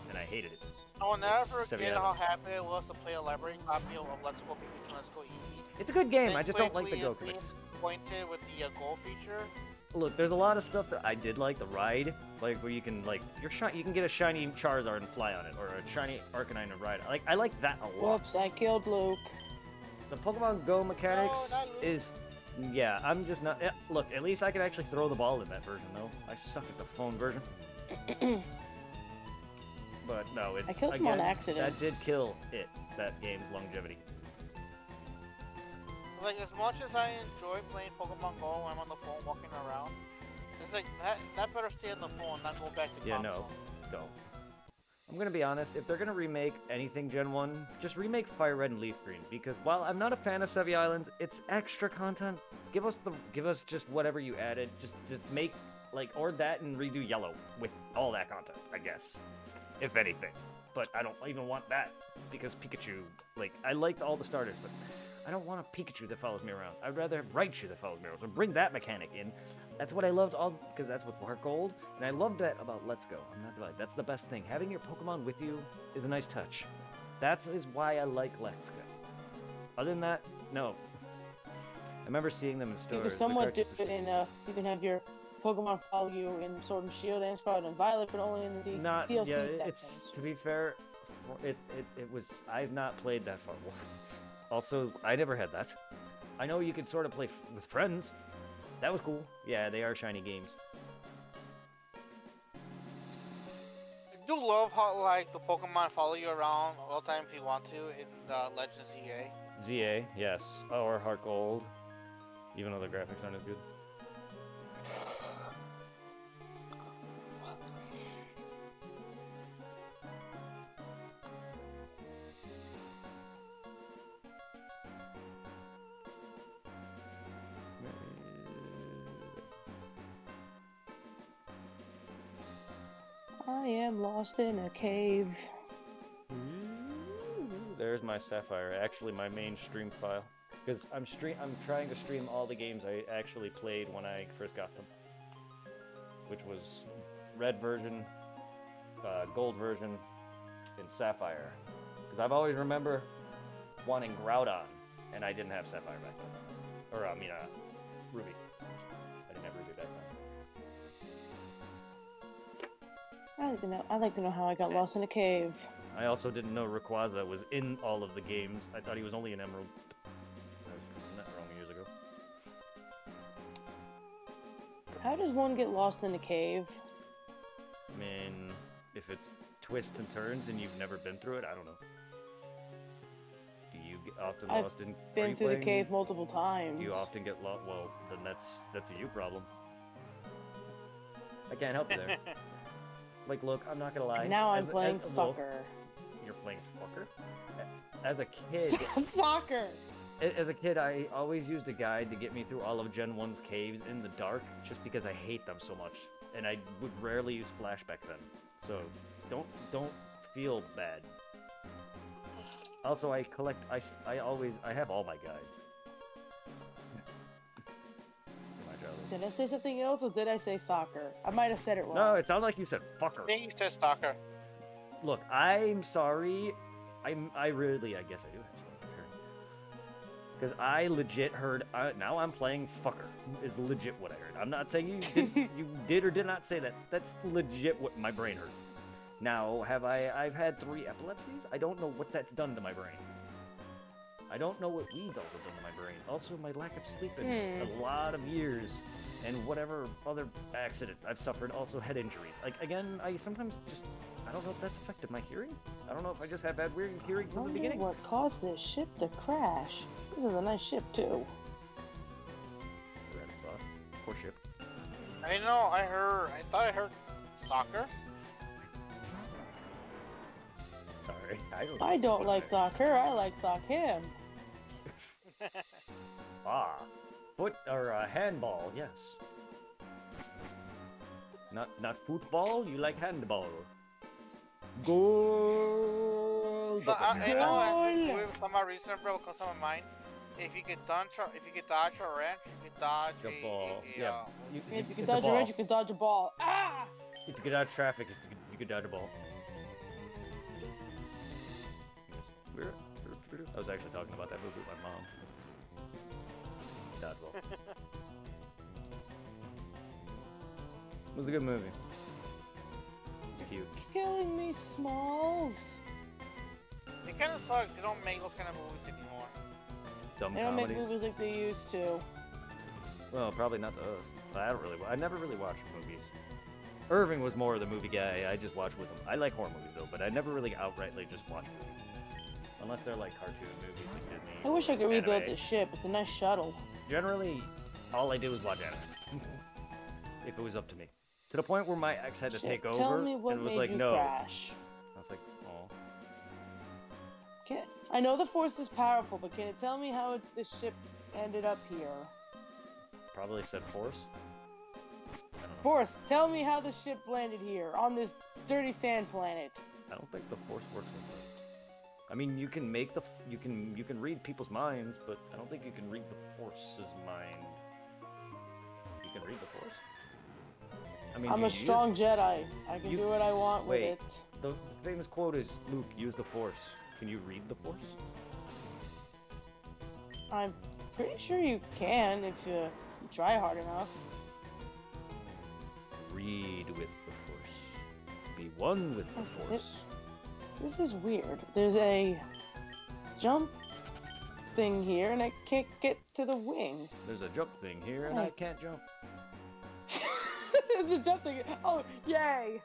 And I hated it. I will never Seven forget how Islands. happy it was to play a library copy of Let's Go Pikachu and Let's Go Eevee. It's a good game, I just don't like the Thankfully, Go it commits. Disappointed with the goal feature. Look, there's a lot of stuff that I did like. The ride, like where you can you can get a shiny Charizard and fly on it, or a shiny Arcanine and ride it. I like that a lot. Whoops, I killed Luke. The Pokemon Go mechanics not Luke. is, yeah, I'm just not. Look, at least I can actually throw the ball in that version, though. I suck at the phone version. But no, it's I killed him on accident. That did kill that game's longevity. Like, as much as I enjoy playing Pokemon Go when I'm on the phone walking around, it's like, that better stay on the phone, not go back to Yeah, console. no. I'm gonna be honest, if they're gonna remake anything Gen 1, just remake Fire Red and Leaf Green, because while I'm not a fan of Sevii Islands, it's extra content. Give us just whatever you added, just make, or that and redo Yellow with all that content, I guess. If anything. But I don't even want that, because Pikachu, I liked all the starters, but I don't want a Pikachu that follows me around. I'd rather have Raichu that follows me around. So bring that mechanic in. That's what I loved because that's with Heart Gold, and I loved that about Let's Go. I'm not gonna lie, that's the best thing. Having your Pokemon with you is a nice touch. That is why I like Let's Go. Other than that, no. I remember seeing them in You stores. can the somewhat do cartridges- it in, you can have your Pokemon follow you in Sword and Shield and Scarlet and Violet, but only in the DLC it's sections. to be fair, it was. I've not played that far. Also, I never had that. I know you can sort of play with friends. That was cool. Yeah, they are shiny games. I do love how, the Pokemon follow you around all the time if you want to in Legends EA. ZA, yes, or Heart Gold, even though the graphics aren't as good. I am lost in a cave. There's my Sapphire, actually my main stream file. Because I'm trying to stream all the games I actually played when I first got them. Which was Red version, Gold version, and Sapphire. Because I've always remember wanting Groudon, and I didn't have Sapphire back then. Or, Ruby. I didn't have Ruby back then. I'd like to know how I got lost in a cave. I also didn't know Rayquaza was in all of the games. I thought he was only in Emerald. I was proving that wrong years ago. How does one get lost in a cave? I mean, if it's twists and turns and you've never been through it, I don't know. Do you get often I've lost in? are Been you through the playing- cave multiple times. Do you often get lost? Well, then that's a you problem. I can't help you there. Look, I'm not gonna lie. And now I'm as- playing as- well, soccer. You're playing soccer? As a kid, Soccer! As a kid, I always used a guide to get me through all of Gen 1's caves in the dark, just because I hate them so much, and I would rarely use Flash back then. So, don't feel bad. Also, I have all my guides. Did I say something else or did I say soccer? I might have said it wrong. No, it sounded like you said I fucker. think you said stalker. Look, I'm sorry. I really, I guess I do have something here. Because I legit heard, now I'm playing fucker, is legit what I heard. I'm not saying you did or did not say that. That's legit what my brain heard. Now, I've had 3 epilepsies? I don't know what that's done to my brain. I don't know what weed's also done to my brain. Also, my lack of sleep in a lot of years, and whatever other accidents I've suffered, also head injuries. Like, again, I sometimes just, I don't know if that's affected my hearing. I don't know if I just have bad weird hearing I from the wonder beginning. what caused this ship to crash. This is a nice ship too. Red sauce. Poor ship. I know. I thought I heard soccer. Sorry. I don't like soccer. I like sock him. Ah. Handball, yes. Not football, you like handball. Goal! But I know Goal! with some reason, bro, comes to my mind. If you could dodge a wrench, you could dodge The ball. Yeah. If you hit can the dodge a ball. wrench, you can dodge a ball. Ah! If you get out of traffic, you could dodge a ball. I was actually talking about that movie with my mom. Dodgeball. It was a good movie. It was cute. Killing me, Smalls. It kind of sucks. They don't make those kind of movies anymore. Dumb They don't make comedies. movies like they used to. Well, probably not to us. I never really watched movies. Irving was more of the movie guy. I just watched with him. I like horror movies though, but I never really outrightly just watch movies. Unless they're like cartoon movies like Disney. I wish I could rebuild anime. this ship. It's a nice shuttle. Generally, all I did was watch anime. If it was up to me. To the point where my ex had to Ship, take over tell me what and was made like, you no. crash. I was like, oh. I know the Force is powerful, but can it tell me how this ship ended up here? Probably said force. I don't know. Force, tell me how the ship landed here on this dirty sand planet. I don't think the force works like that. I mean, you can make you can read people's minds, but I don't think you can read the force's mind. You can read the force. I mean, I'm you a strong Jedi. I can you- do what I want wait. with it. The famous quote is, "Luke, use the force." Can you read the force? I'm pretty sure you can if you try hard enough. Read with the force. Be one with the Okay. force. This is weird. There's a jump thing here, and I can't get to the wing. There's a jump thing here, and I Hey. can't jump. There's a jump thing. Oh, yay!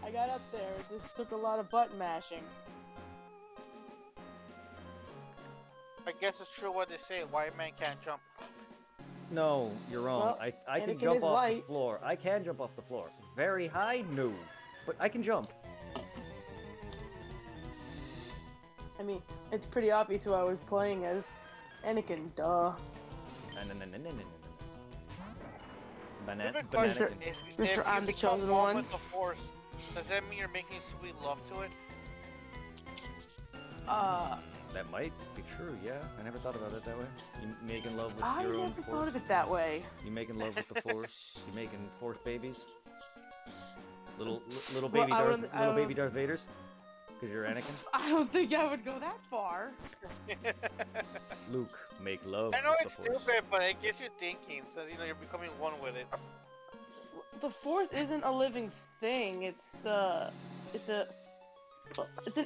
I got up there. It just took a lot of button mashing. I guess it's true what they say. White man can't jump. No, you're wrong. Well, I can Anakin jump is off white. the floor. I can jump off the floor. Very high? No. But I can jump. I mean, it's pretty obvious who I was playing as. Anakin, duh. Banana. Stupid question. Mr. If Mr. you I'm the become chosen one one. with the Force, does that mean you're making sweet love to it? That might be true, yeah. I never thought about it that way. You making love with I your own never force? thought of it that way. You making love with the force? You making force babies? Little Well, baby I Darth, would- little baby Darth Vaders? Because you're Anakin. I don't think I would go that far. Luke, make love I know with it's the force. stupid, but it gets you thinking. So you're becoming one with it. The Force isn't a living thing. It's an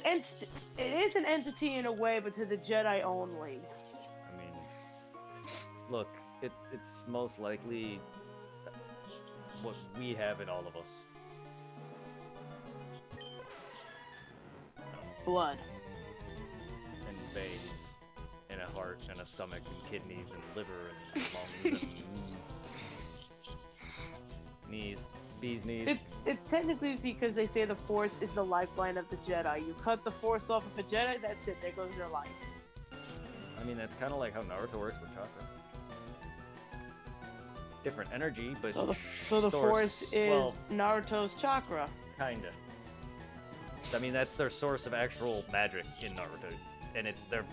entity. It is an entity in a way, but to the Jedi only. I mean, look, it's most likely what we have in all of us. Blood. And veins, and a heart, and a stomach, and kidneys, and liver, and lungs, and knees, bees knees. It's technically because they say the Force is the lifeline of the Jedi. You cut the Force off of a Jedi, that's it. There goes your life. I mean, that's kind of like how Naruto works with chakra. Different energy, but So the stores- Force is well, Naruto's chakra. kinda. I mean, that's their source of actual magic in Naruto, and it's their.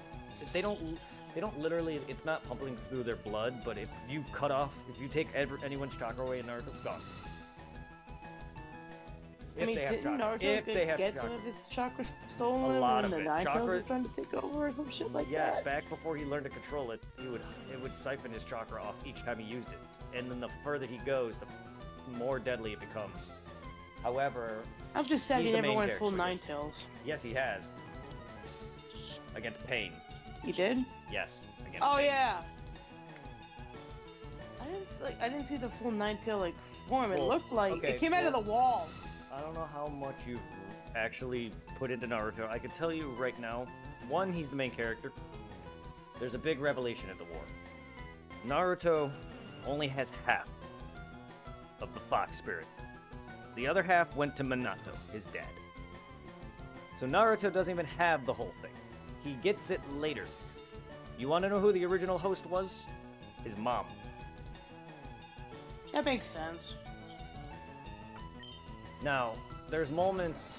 They don't. They don't literally, it's not pumping through their blood, but if you take anyone's chakra away in Naruto, gone. I mean, didn't Naruto get some of his chakra stolen A lot when of the it. Nine Tails Chakra- were trying to take over or some shit like Yes, that? back before he learned to control it, it would siphon his chakra off each time he used it. And then the further he goes, the more deadly it becomes. However, I'm just sad he's he the never main went full character, Nine yes. Tails. yes, he has. Against Pain. He did? Yes, against Oh Pain. yeah. I didn't see the full Nine Tail form. It Well, looked like okay, it came out of the well- wall. I don't know how much you've actually put into Naruto. I can tell you right now, one, he's the main character. There's a big revelation at the war. Naruto only has half of the Fox Spirit. The other half went to Minato, his dad. So Naruto doesn't even have the whole thing. He gets it later. You want to know who the original host was? His mom. That makes sense. Now, there's moments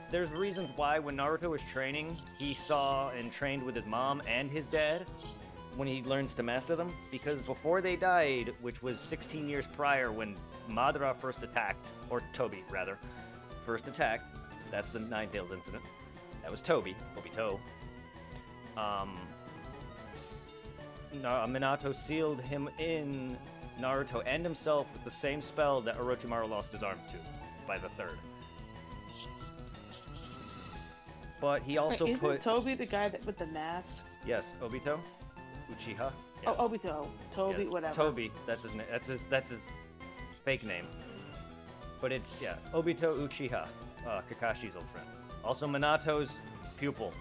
there's reasons why when Naruto was training, he saw and trained with his mom and his dad when he learns to master them, because before they died, which was 16 years prior when Madara first attacked, or Toby rather, first attacked, that's the Nine Tails incident. That was Toby, Obito. Minato sealed him in Naruto and himself with the same spell that Orochimaru lost his arm to by the third. But he also Wait, isn't put Toby the guy with the mask? yes, Obito, Uchiha. Oh, Obito, Toby, Yeah, whatever. Toby, that's his name. That's his fake name. But it's Obito Uchiha, Kakashi's old friend. Also Minato's pupil.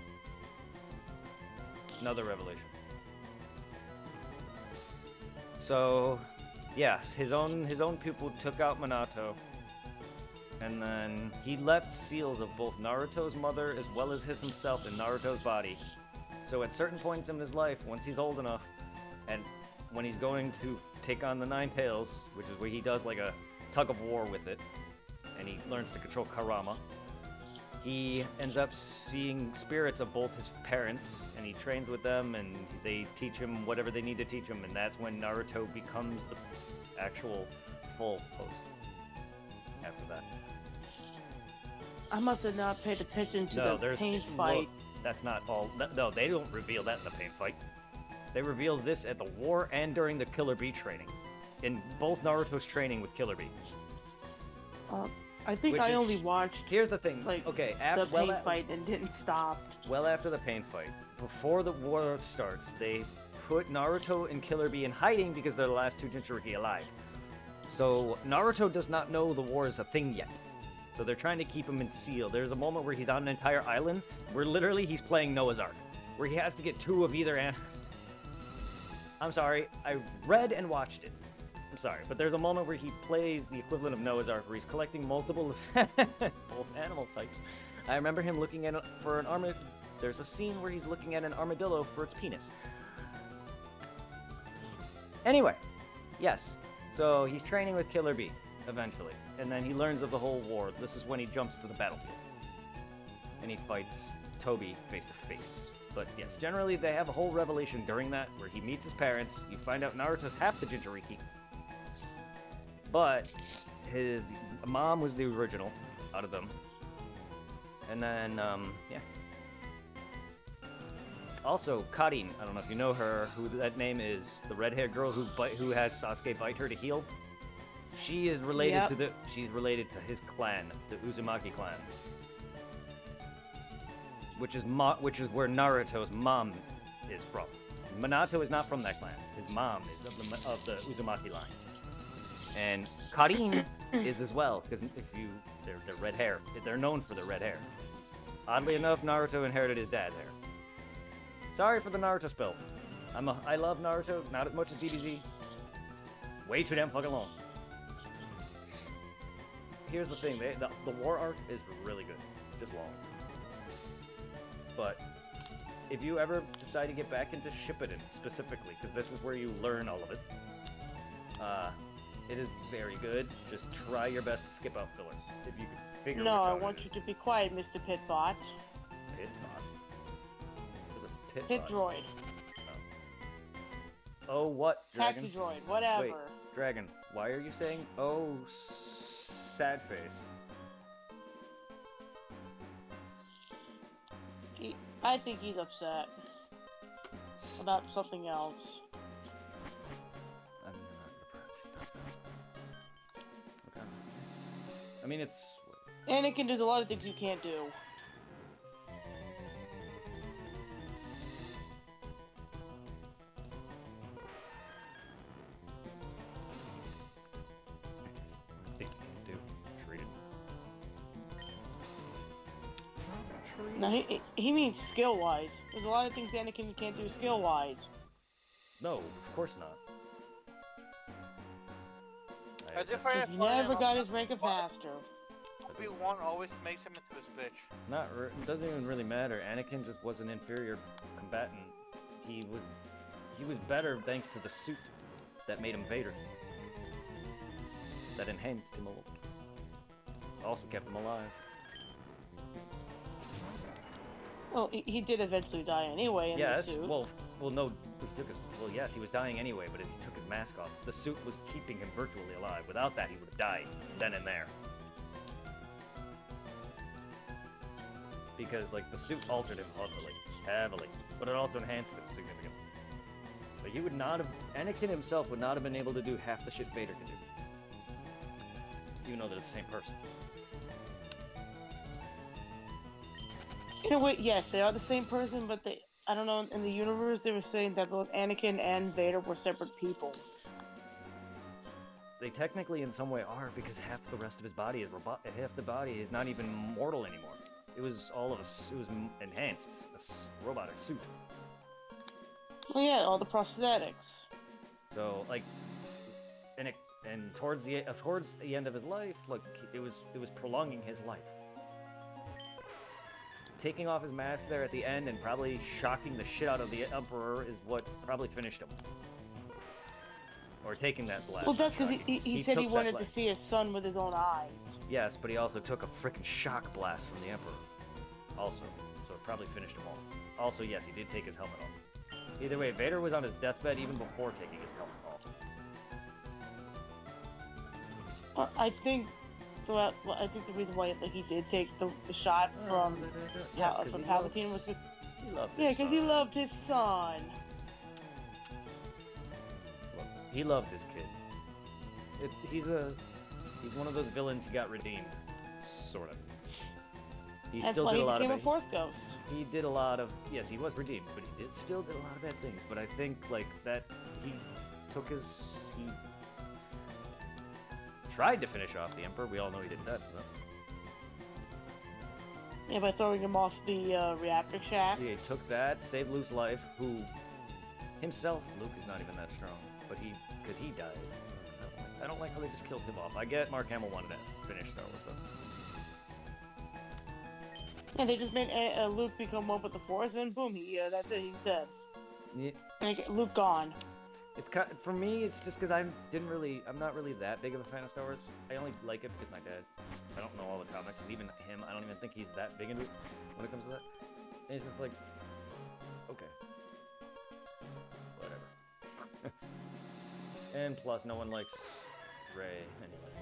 Another revelation. So, yes, his own pupil took out Minato, and then he left seals of both Naruto's mother as well as his himself in Naruto's body. So at certain points in his life, once he's old enough, and when he's going to take on the Nine Tails, which is where he does like a tug of war with it, and he learns to control Karama, he ends up seeing spirits of both his parents, and he trains with them, and they teach him whatever they need to teach him, and that's when Naruto becomes the actual full host. After that. I must have not paid attention to No, the there's pain look, fight. that's not all. No, they don't reveal that in the pain fight. They reveal this at the war and during the Killer Bee training. In both Naruto's training with Killer Bee. I think Which I is- only watched Here's the thing. like okay, the pain fight and didn't stop. well after the pain fight, before the war starts, they put Naruto and Killer Bee in hiding because they're the last two Jinchuriki alive. So Naruto does not know the war is a thing yet. So they're trying to keep him in seal. There's a moment where he's on an entire island where literally he's playing Noah's Ark, where he has to get two of either. I'm sorry, I read and watched it. I'm sorry, but there's a moment where he plays the equivalent of Noah's Ark, where he's collecting multiple both animal types. I remember him looking at for an armadillo. There's a scene where he's looking at an armadillo for its penis. Anyway, yes. So he's training with Killer Bee eventually, and then he learns of the whole war. This is when he jumps to the battlefield, and he fights Toby face to face. But yes, generally they have a whole revelation during that where he meets his parents. You find out Naruto's half the Jinchuriki, but his mom was the original out of them. And then, yeah. Also, Karin, I don't know if you know her, who that name is, the red-haired girl who has Sasuke bite her to heal. She is related Yep. she's related to his clan, the Uzumaki clan. Which is where Naruto's mom is from. Minato is not from that clan. His mom is of the Uzumaki line. And Karin is as well, because they're red hair. They're known for their red hair. Oddly enough, Naruto inherited his dad's hair. Sorry for the Naruto spill. I love Naruto, not as much as DBZ. Way too damn fucking long. Here's the thing, the war arc is really good, just long. But if you ever decide to get back into Shippuden specifically, because this is where you learn all of it, it is very good. Just try your best to skip out filler if you can figure. No, which I one want it you to be quiet, Mr. Pitbot. is. Pitbot. There's a Pit droid. Oh, what? Dragon? Taxi droid. Whatever. Wait, Dragon, why are you saying, oh, sad face? I think he's upset about something else. I'm not gonna Okay. I mean, it's... Anakin does a lot of things you can't do. Think you can do. Treat it. No, he means skill-wise. There's a lot of things Anakin can't do skill-wise. No, of course not. I just Because find he it funny never how got his rank of master. Obi-Wan always makes him into this bitch. It doesn't even really matter. Anakin just was an inferior combatant. He was better thanks to the suit that made him Vader. That enhanced him a little. Also kept him alive. Well, he did eventually die anyway in the Yes, suit. well, no, he took his, well, yes, he was dying anyway, but he took his mask off. The suit was keeping him virtually alive. Without that, he would have died then and there. Because, like, the suit altered him heavily, but it also enhanced him significantly. But he would not have, Anakin himself would not have been able to do half the shit Vader could do. Even though they're the same person. In a way, yes, they are the same person, but I don't know, in the universe they were saying that both Anakin and Vader were separate people. They technically in some way are, because half the rest of his body is half the body is not even mortal anymore. It was all of it was enhanced, robotic suit. Well, yeah, all the prosthetics. So, like, and towards the end of his life, like, it was prolonging his life. Taking off his mask there at the end and probably shocking the shit out of the Emperor is what probably finished him. Or taking that blast. Well, that's because shocking. he said he took that wanted to blast. see his son with his own eyes. Yes, but he also took a freaking shock blast from the Emperor. Also, so it probably finished him all. Also, yes, he did take his helmet off. Either way, Vader was on his deathbed even before taking his helmet off. I think the reason why he did take the shot from Yes, 'cause from he Palpatine was because He loved yeah, his because he son. loved his son. He loved his kid. He's one of those villains he got redeemed, sort of. He That's still why did he a lot became of a Force ghost. He did a lot of, yes, he was redeemed, but he still did a lot of bad things. But I think like that he tried to finish off the Emperor. We all know he did that. But Yeah, by throwing him off the reactor shack. he took that, saved Luke's life, who himself, Luke is not even that strong, but because he dies. I don't like how they just killed him off. I get Mark Hamill wanted to finish Star Wars though. Yeah, they just made Luke become one with the Force, and boom, that's it, he's dead. Yeah, And Luke gone. it's kind for me. It's just because I'm not really that big of a fan of Star Wars. I only like it because my dad. I don't know all the comics, and even him, I don't even think he's that big into it when it comes to that. And it's just like, okay, whatever. And plus, no one likes Rey anyway.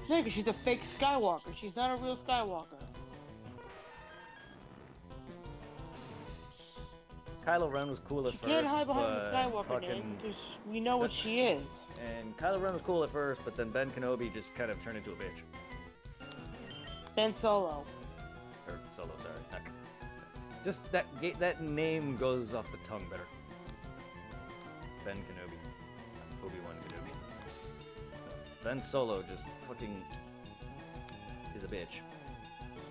Yeah, because she's a fake Skywalker. She's not a real Skywalker. Kylo Ren was cool at She first. can't hide behind the but Skywalker name fucking- because we know what she is. And Kylo Ren was cool at first, but then Ben Kenobi just kind of turned into a bitch. Ben Solo. Or Solo, sorry. Not just that name goes off the tongue better. Ben Kenobi. Obi-Wan Kenobi. Ben Solo just fucking is a bitch.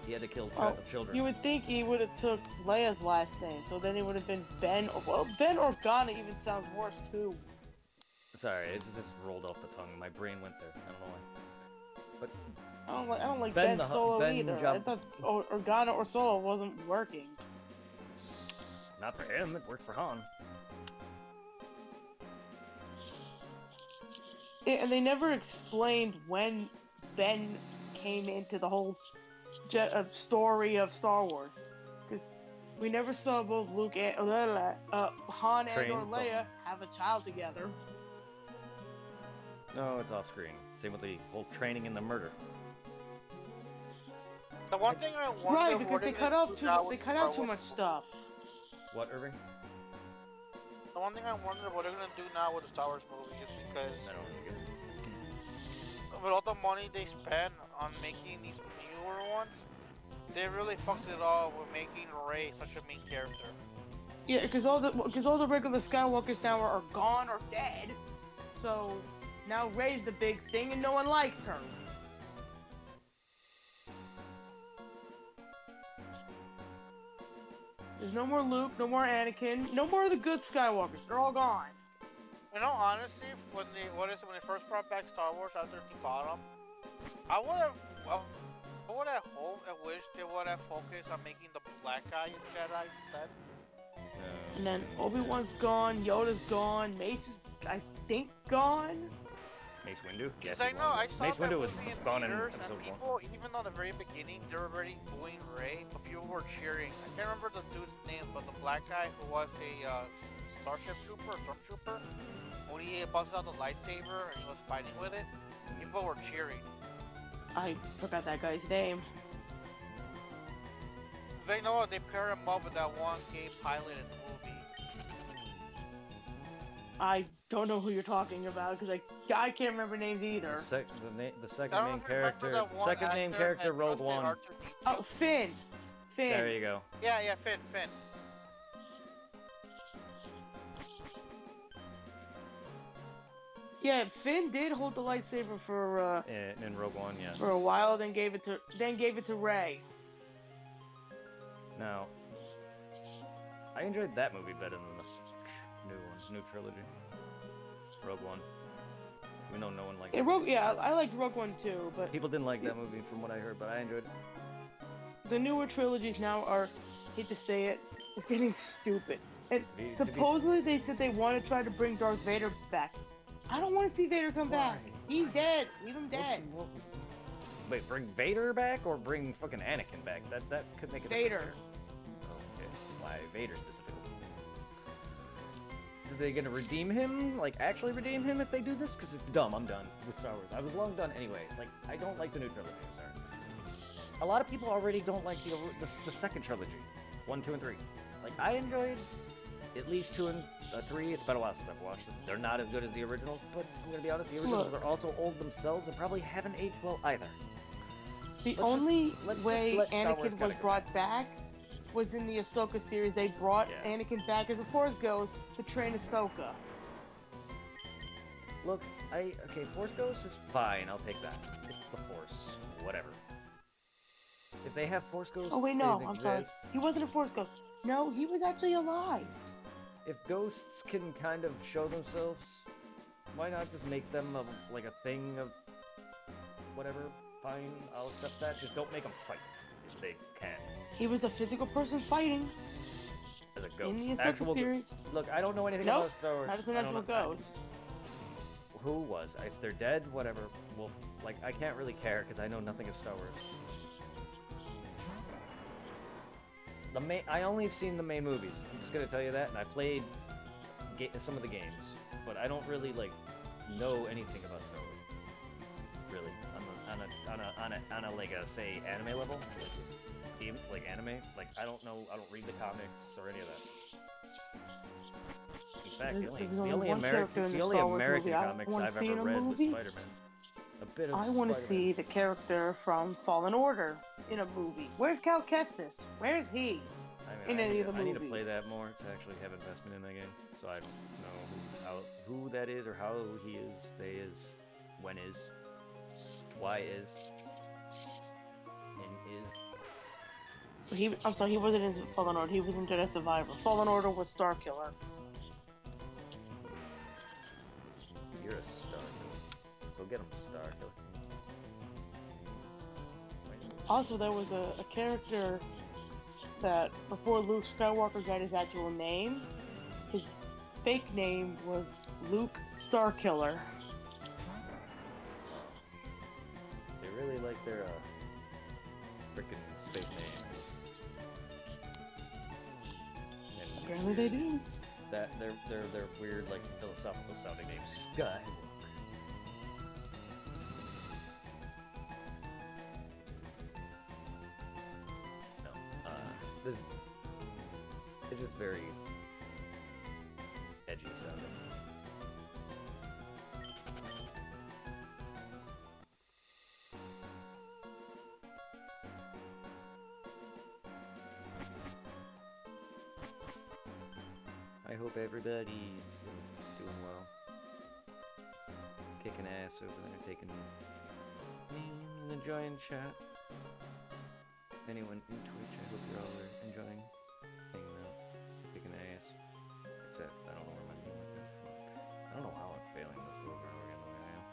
He had to kill children. You would think he would have took Leia's last name, so then it would have been Ben. Well, Ben Organa even sounds worse too. Sorry, it just rolled off the tongue. My brain went there. I don't know why. But I don't like Ben Ben Solo Ben either. I Jump- thought Organa or Solo wasn't working. not for him. It worked for Han. And they never explained when Ben came into the whole story of Star Wars. Because We never saw both Luke and Han and Train or them. Leia have a child together. No, it's off screen. Same with the whole training and the murder. The one thing I wonder Right, because what they they're cut gonna off do too now they with cut Star out too Wars much movies- stuff. What, Irving? The one thing I wonder what they're gonna do now with the Star Wars movie is because I don't really get it. with all the money they spend on making these newer ones, they really fucked it all with making Rey such a main character. Yeah, because all the regular Skywalkers now are gone or dead. So now Rey's the big thing and no one likes her. There's no more Luke, no more Anakin, no more of the good Skywalkers. They're all gone. You know, honestly, when they first brought back Star Wars after the bottom, I would have hoped and wished they would have focused on making the black guy a Jedi instead. No. And then Obi-Wan's gone, Yoda's gone, Mace is, I think, gone. Mace Windu? Because Yes, I he know, I was. saw Mace that Windu was movie in gone in theaters, episode and 1. people, even though at the very beginning, they were already booing Rey, but people were cheering. I can't remember the dude's name, but the black guy who was a Starship Trooper, Stormtrooper, when he busted out the lightsaber and he was fighting with it, people were cheering. I forgot that guy's name. They know they pair him up with that one gay pilot in the movie. I don't know who you're talking about because I can't remember names either. The second I don't main remember character, that one second main actor character, that Rogue trusted One. R2-D2. Oh, Finn. There you go. Yeah, Finn. Yeah, Finn did hold the lightsaber for In Rogue One, yeah. a while, then gave it to Rey. Now, I enjoyed that movie better than the new trilogy. Rogue One. We know no one liked it. I liked Rogue One too, but People didn't like that movie from what I heard, but I enjoyed it. the newer trilogies now are, hate to say it, it's getting stupid. And To be- supposedly they said they want to try to bring Darth Vader back. I don't want to see Vader come back. Why? He's dead. Leave him dead. Wait, bring Vader back or bring fucking Anakin back? That could make a difference Vader. there. Okay, why Vader specifically? Are they gonna redeem him? Like, actually redeem him if they do this? Because it's dumb. I'm done with Star Wars. I was long done anyway. Like, I don't like the new trilogy. I'm sorry. A lot of people already don't like the second trilogy. 1, 2, and 3. Like, I enjoyed at least 2 and 3. It's been a while since I've watched them. They're not as good as the originals, but I'm gonna be honest, the originals Look. are also old themselves and probably haven't aged well either. The Let's only just way let Star Wars Anakin kinda was go brought back was in the Ahsoka series. They brought Yeah. Anakin back as a Force Ghost to train Ahsoka. Look, okay, Force Ghost is fine. I'll take that. It's the Force, whatever. If they have Force Ghosts, Oh wait, that no, I'm sorry. exist, He wasn't a Force Ghost. No, he was actually alive. if ghosts can kind of show themselves, why not just make them like a thing of whatever? Fine, I'll accept that. Just don't make them fight if they can He was a physical person fighting as a ghost. in the Ahsoka Actual series. Look, I don't know anything Nope, about Star Wars. Not as an I don't actual know- ghost. Who was? If they're dead, whatever. Well, like, I can't really care because I know nothing of Star Wars. I only have seen the main movies. I'm just gonna tell you that, and I played some of the games, but I don't really like know anything about Star Wars. Really, on a like a say anime level, like anime. Like I don't know. I don't read the comics or any of that. In fact, There's only one character in the the only Star Wars American movie I comics wanna I've see in ever a read was movie. Spider-Man. A bit of I want to Spider-Man. see the character from Fallen Order in a movie. Where's Cal Kestis? Where's he? I in any of the I need to play movies. that more to actually have investment in that game, so I don't know who that is or how he is, they is, when is, why is, and is. I'm sorry, he wasn't in Fallen Order. He was in Jedi Survivor. Fallen Order was Starkiller. You're a star. Go get him, Starkiller. Also, there was a character that before Luke Skywalker got his actual name, his fake name was Luke Starkiller. They really like their frickin' space names. Apparently they do. That they're weird, like philosophical sounding names. Skywalker. No, this, it's just very edgy sounding. I hope everybody's doing well. Kicking ass over there, taking and enjoying chat. Anyone in Twitch, I hope you're all enjoying hanging out, kicking ass. Except I don't know where my name went. I don't know how I'm failing this over and over again the way I am.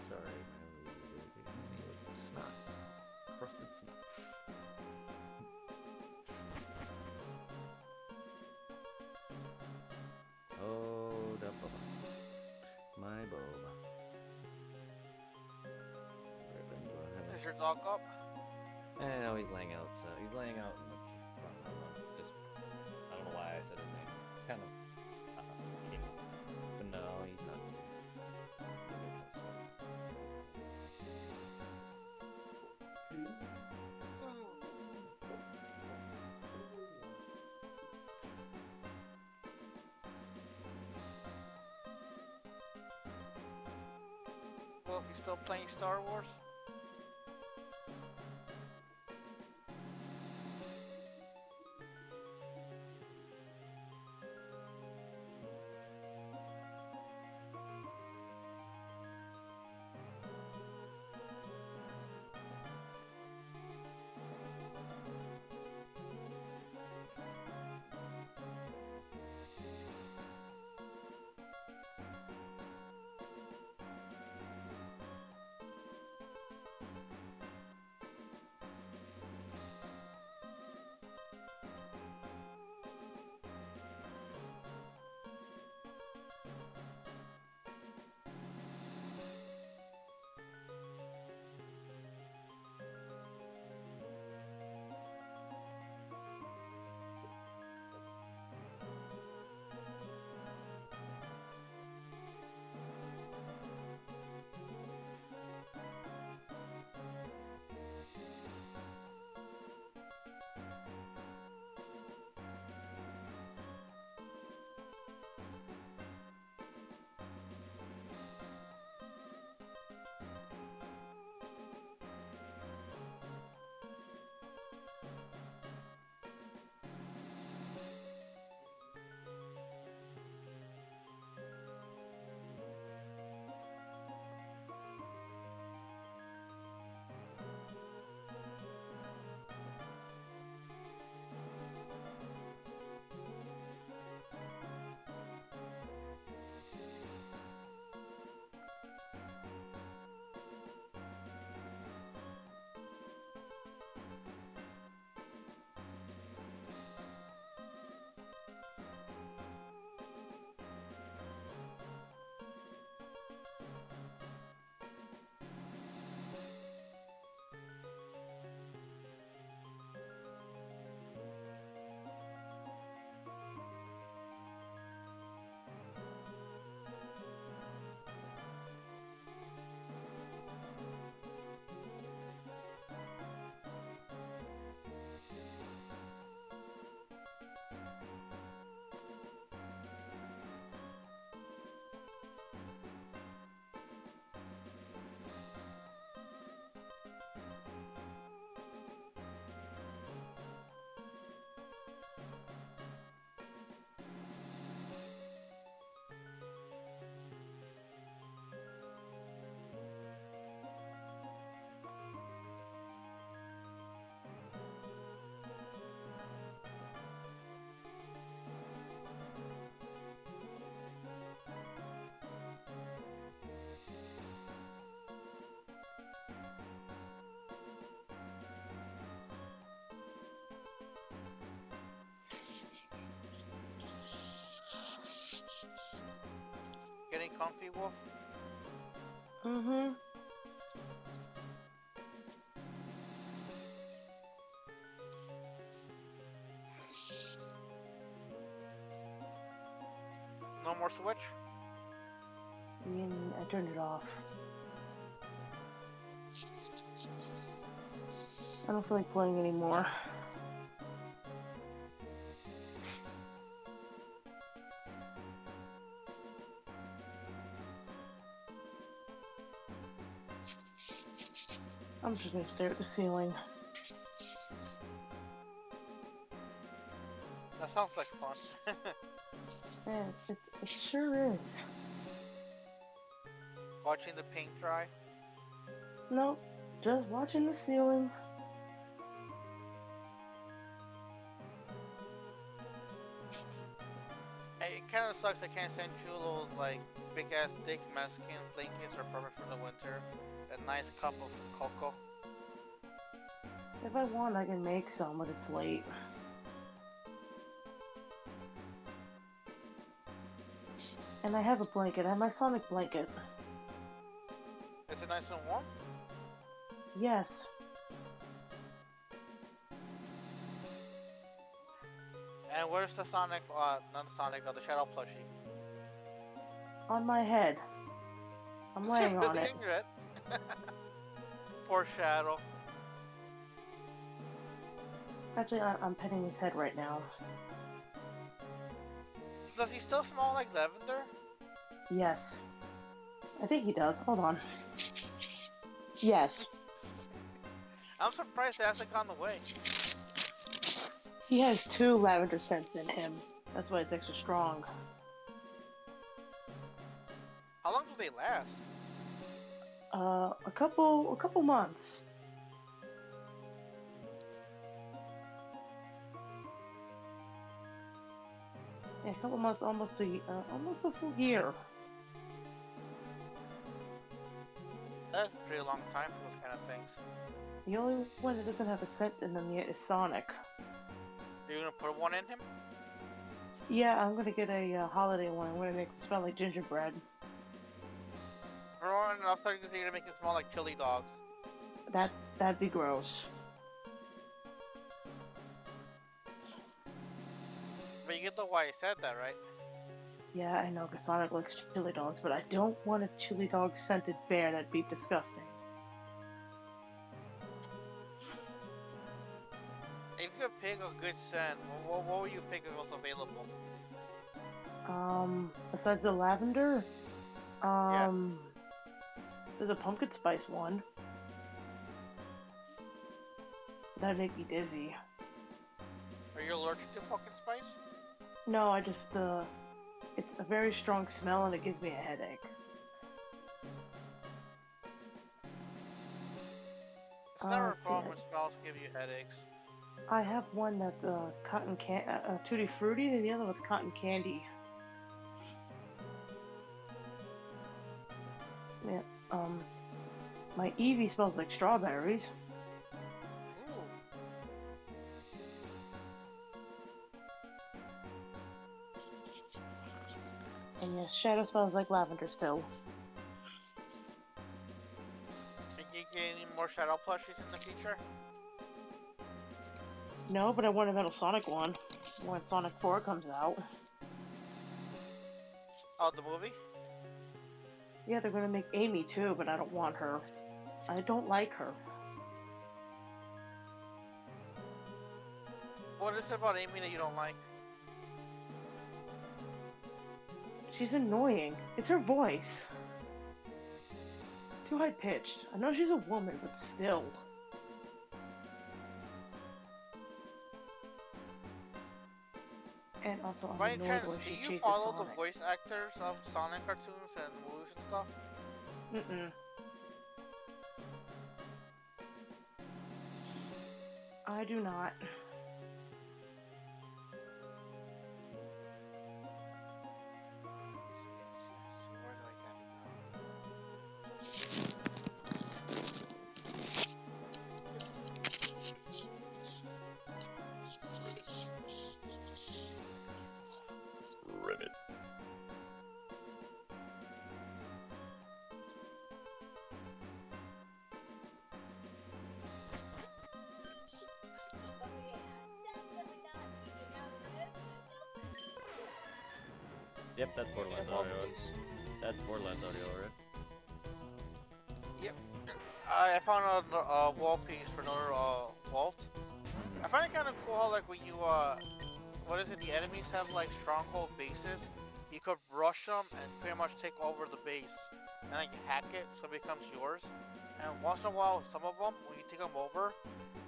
Sorry, my snot. Crusted snot. Oh, da bubba. My boba. Is your dog up? No, he's laying out. He's laying out in the front. I don't know. Just, I don't know why I said his name. It's kind of, cute. But no, he's not. Well, you still playing Star Wars? getting comfy, Wolf? Mm-hmm. No more Switch? I turned it off. I don't feel like playing anymore. I'm just gonna stare at the ceiling. That sounds like fun. Yeah, it sure is. Watching the paint dry. Nope, just watching the ceiling. Hey, it kind of sucks I can't send you those, like, big-ass thick Mexican blankets are perfect for the winter. A nice cup of cocoa. If I want, I can make some, but it's late. And I have a blanket. I have my Sonic blanket. Is it nice and warm? Yes. And where's the Sonic, not the Sonic, the Shadow plushie? On my head. I'm laying on it. Ignorant. Poor Shadow. Actually, I'm petting his head right now. Does he still smell like lavender? Yes. I think he does. Hold on. Yes. I'm surprised it hasn't gone away. He has 2 lavender scents in him. That's why it's extra strong. How long do they last? A couple months. Yeah, a couple months, almost a full year. That's a pretty long time for those kind of things. The only one that doesn't have a scent in them yet is Sonic. Are you gonna put one in him? Yeah, I'm gonna get a holiday one. I'm gonna make it smell like gingerbread. Or I thought you were gonna make it smell like chili dogs. That'd be gross. But you get the why I said that, right? Yeah, I know, 'cause Sonic likes chili dogs, but I don't want a chili dog scented bear. That'd be disgusting. If you could pick a good scent, what would you pick if it was available? Besides the lavender, there's a pumpkin spice one. That'd make me dizzy. Are you allergic to pumpkin spice? No, I just, it's a very strong smell and it gives me a headache. It's never a let's see. problem when smells give you headaches. I have one that's tutti frutti, and the other one's cotton candy. Yeah, my Eevee smells like strawberries. Ooh. And yes, Shadow smells like lavender still. Think you get any more Shadow plushies in the future? No, but I want a Metal Sonic one when Sonic 4 comes out. Oh, the movie? Yeah, they're gonna make Amy too, but I don't want her. I don't like her. What is it about Amy that you don't like? She's annoying. It's her voice. Too high pitched. I know she's a woman, but still. And also, I'm By any annoyed chance, when do she you chases follow the Sonic. voice actors of Sonic cartoons and movies and stuff? Mm-mm. I do not. Where do I get it now? Ribbit. Yep, that's Borderlands Wall audio. piece. That's Borderlands audio, right? Yep. I found a wall piece for another vault. I find it kind of cool how like when you what is it? The enemies have like stronghold bases. You could rush them and pretty much take over the base, and then you hack it so it becomes yours. And once in a while, some of them, when you take them over,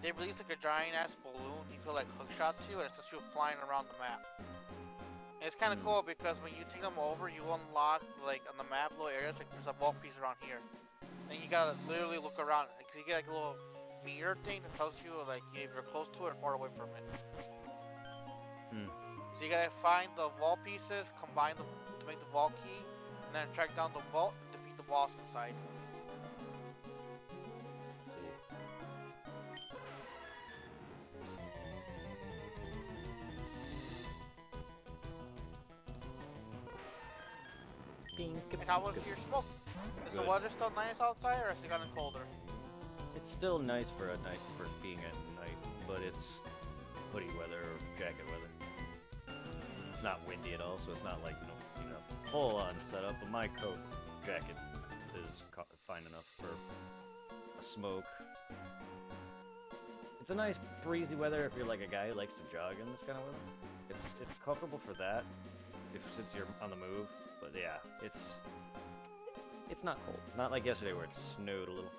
they release like a giant ass balloon you could like hookshot to, and it's just you flying around the map. And it's kind of cool because when you take them over, you unlock like on the map little areas like there's a vault piece around here. And you gotta literally look around because you get like a little meter thing that tells you like if you're close to it or far away from it. So you gotta find the vault pieces, combine them to make the vault key, and then track down the vault and defeat the boss inside. Let's see. And how was your smoke? Is the Good. weather still nice outside or has it gotten colder? It's still nice for a night for being at night, but it's hoodie weather or jacket weather. It's not windy at all, so it's not like full on setup. But my coat jacket is fine enough for a smoke. It's a nice breezy weather if you're like a guy who likes to jog in this kind of weather. It's comfortable for that, since you're on the move. But yeah, it's not cold. Not like yesterday where it snowed a little.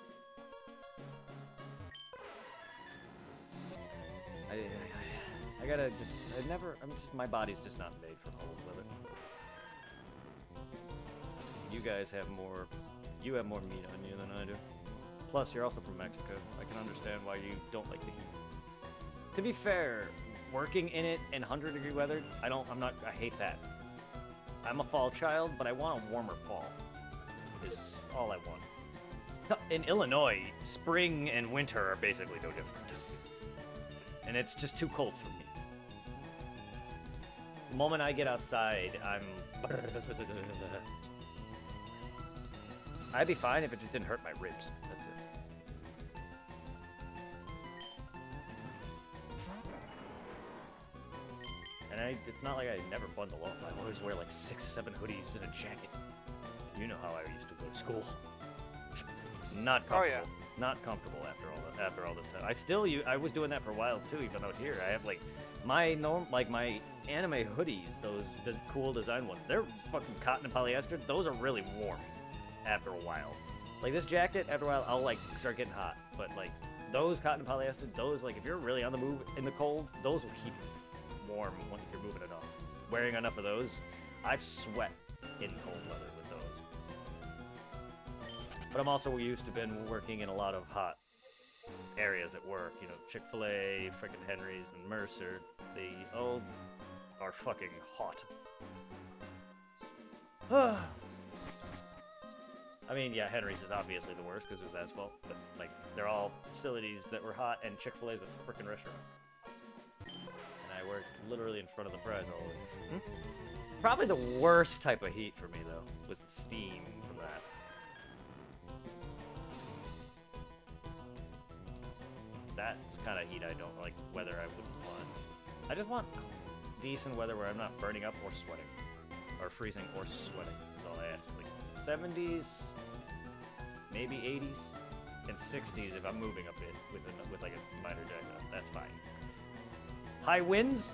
My body's just not made for cold weather. You guys have more meat on you than I do. Plus, you're also from Mexico. I can understand why you don't like the heat. To be fair, working in it in 100-degree weather, I hate that. I'm a fall child, but I want a warmer fall. Is all I want. In Illinois, spring and winter are basically no different. And it's just too cold for me. The moment I get outside, I'd be fine if it just didn't hurt my ribs. That's it. And it's not like I never bundle up. I always wear like 6-7 hoodies and a jacket. You know how I used to go to school. Not comfortable. Oh, yeah. Not comfortable after all this time. I was doing that for a while too, even out here. I have like my anime hoodies, the cool design ones. They're fucking cotton and polyester. Those are really warm after a while. Like this jacket, after a while, I'll like start getting hot. But like those cotton and polyester, those like if you're really on the move in the cold, those will keep you warm when you're moving enough. Wearing enough of those, I've sweat in cold weather with those. But I'm also used to been working in a lot of hot areas at work. You know, Chick-fil-A, frickin' Henry's, and Mercer. They all are fucking hot. I mean, yeah, Henry's is obviously the worst because there's asphalt, but like they're all facilities that were hot, and Chick-fil-A is a frickin' restaurant. And I worked literally in front of the fries all the way. Probably the worst type of heat for me though was the steam from that. That's the kind of heat I don't like. Weather I wouldn't want. I just want decent weather where I'm not burning up or sweating, or freezing or sweating. That's all I ask. Like 70s, maybe 80s, and 60s if I'm moving a bit with like a minor jacket on. That's fine. High winds?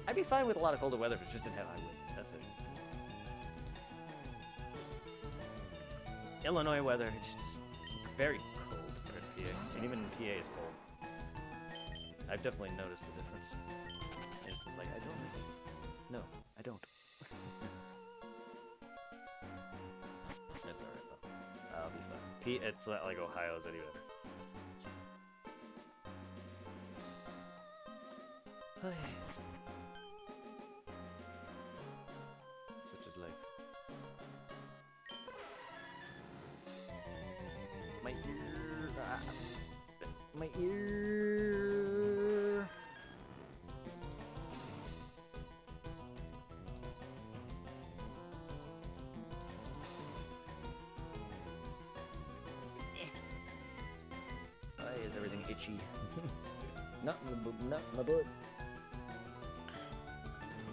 I'd be fine with a lot of colder weather if it just didn't have high winds. That's it. Illinois weather, it's very cold compared to PA, and even PA is cold. I've definitely noticed the difference. And it's just like, I don't miss it. No, I don't. That's alright though. I'll be fine. It's not like Ohio's any better. Such is life. My ear. My ear. Why is everything itchy? Not my butt.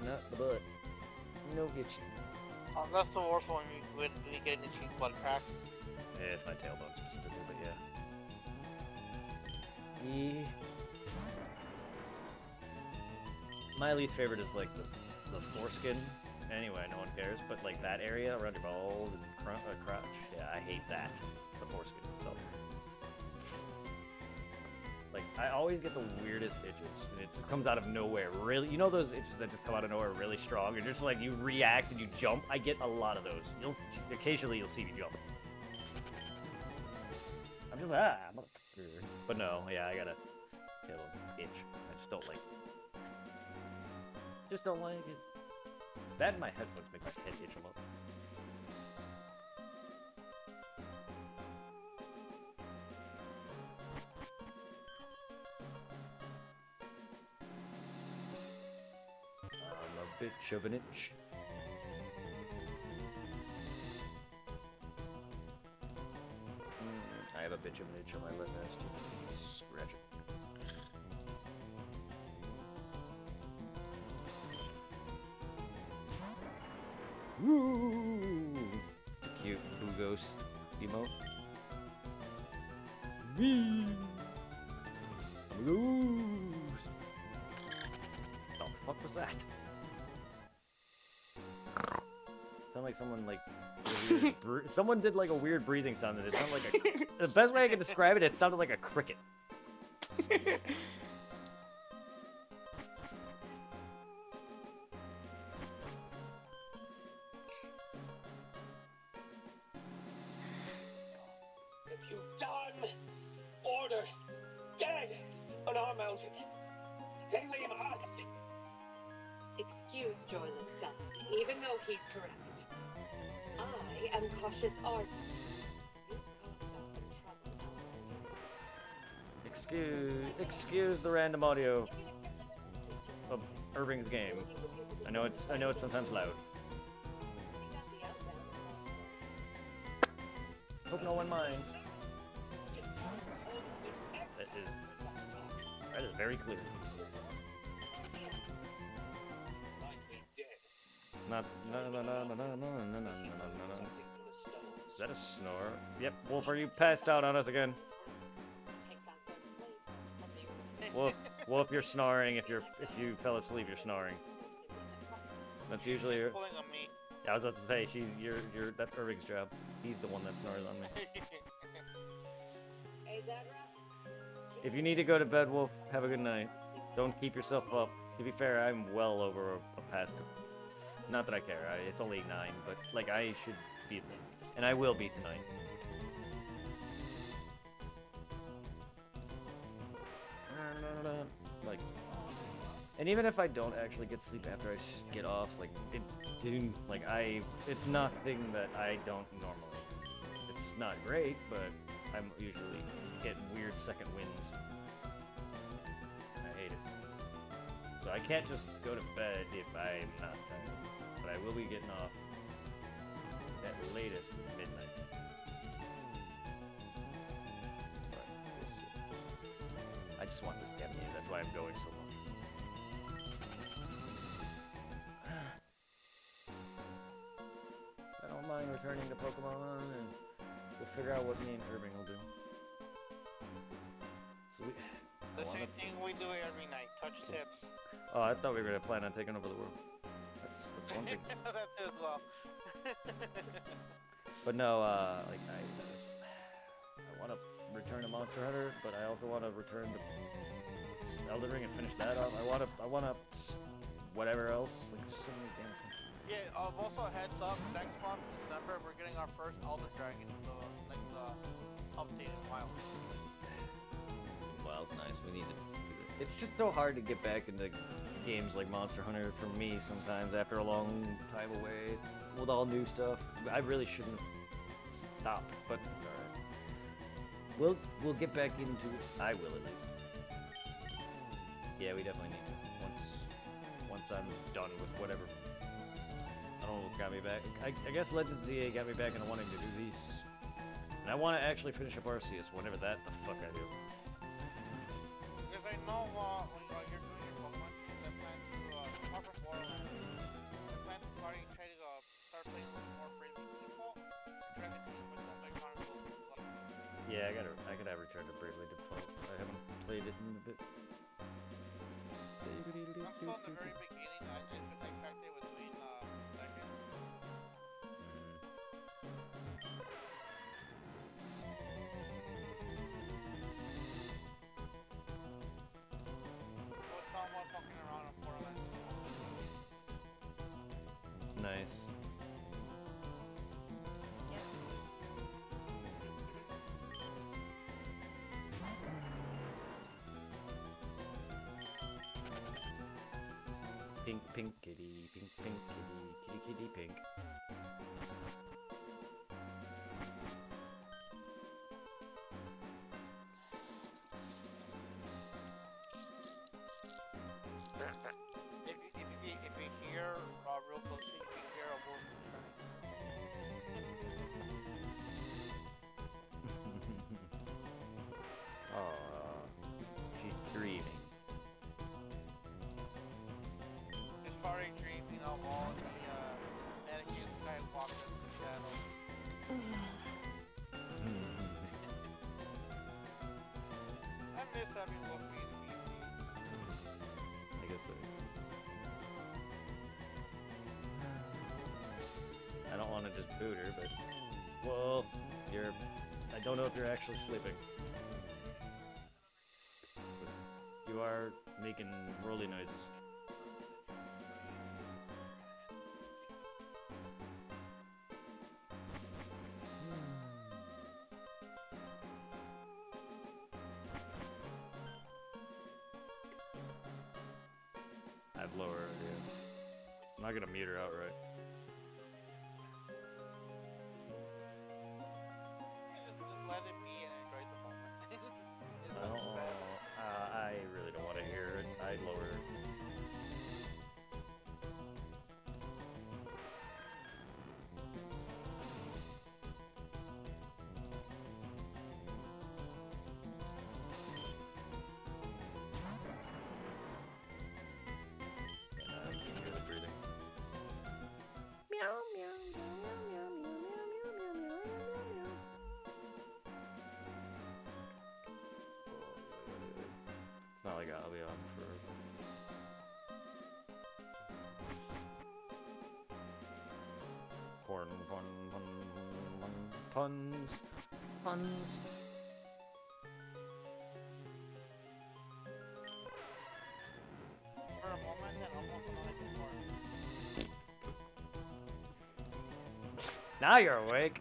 Not the butt. No itchy. That's the worst one when you get an itchy blood crack. Yeah, it's my tailbone specifically, but yeah. Me. My least favorite is like the foreskin. Anyway, no one cares, but like that area around your balls and crotch, yeah, I hate that. The foreskin itself. Like, I always get the weirdest itches, and it just comes out of nowhere. Really, you know those itches that just come out of nowhere really strong, and just like you react and you jump? I get a lot of those. Occasionally you'll see me jump. I'm just like, motherfucker. But no, yeah, I got a little itch. I just don't like it. Just don't like it. That and my headphones make my head itch a lot. I'm a bitch of an itch. I have a bitch of an itch on my left ass too. Scratch it. Woo! It's a cute Boo Ghost emote. Wee! I'm a ghost! The fuck was that? Sound like someone like someone did like a weird breathing sound and it sounded like a the best way I can describe it, it sounded like a cricket. If you done order dead on our mountain, they leave us. Excuse Joyless Stuff, even though he's correct. I am cautious Art. You caused us some trouble. Excuse the random audio of Irving's game. I know it's sometimes loud. Hope no one minds. That is very clear. Not no. Is that a snore? Yep, Wolf, are you passed out on us again? Wolf, you're snoring. If you fell asleep, you're snoring. That's usually. She's pulling on me. Yeah, I was about to say that's Irving's job. He's the one that snores on me. Hey, Zebra? If you need to go to bed, Wolf, have a good night. Don't keep yourself up. To be fair, I'm well over a past. Not that I care. It's only 9, but like I should beat them, and I will beat tonight. Like, and even if I don't actually get sleep after I get off, like it's nothing that I don't normally. It's not great, but I'm usually getting weird second winds. I hate it. So I can't just go to bed if I'm not tired. But I will be getting off at latest midnight. But we'll see. I just want this damn game, that's why I'm going so long. I don't mind returning to Pokemon, and we'll figure out what me and Irving will do. So The same thing we do every night. Touch tips. Oh, I thought we were gonna plan on taking over the world. That's one thing. That too as well. But no, like I want to return to Monster Hunter, but I also want to return to Elden Ring and finish that up. I want to whatever else. Like so many damn things. Yeah. Also, heads up. Next month, December, we're getting our first Elder Dragon. So next update in a while. Well, it's nice. We need to. It's just so hard to get back into games like Monster Hunter for me sometimes after a long time away. It's with all new stuff. I really shouldn't stop, but alright. We'll get back into it. I will at least. Yeah, we definitely need to. Once I'm done with whatever. I don't know what got me back. I guess Legends ZA got me back into wanting to do these. And I want to actually finish up Arceus whenever that the fuck I do. Because I know when you're doing your Pokemon games, I plan to, apart from Borderlands, I plan to try to start playing Yeah, I gotta return to Bravely Default. I haven't played it in a bit. I'm still in the very beginning. I cracked it between seconds. With someone fucking around on Borderlands. Nice. Pink, pink kitty, pink, pink kitty, kitty, kitty, pink. If you hear real closely, you can hear a wolf returning. Aww, she's dreaming. It's probably dreaming of all the Anakin Skywalker in the shadow. I miss having Wolfie in PC. I guess so. I don't want to just boot her, but well, I don't know if you're actually sleeping. But you are making rolly noises. I've lowered her, yeah. I'm not gonna mute her outright. Just let it be and enjoy the moment. It's not Oh, bad. I really don't want to hear it. I'd lower her. And I can hear the breathing. Meow, meow, meow, meow, meow, meow, meow, meow, meow, meow, meow. It's not like I'll be on for. Porn, puns, puns. For a moment, and almost another before. Now you're awake.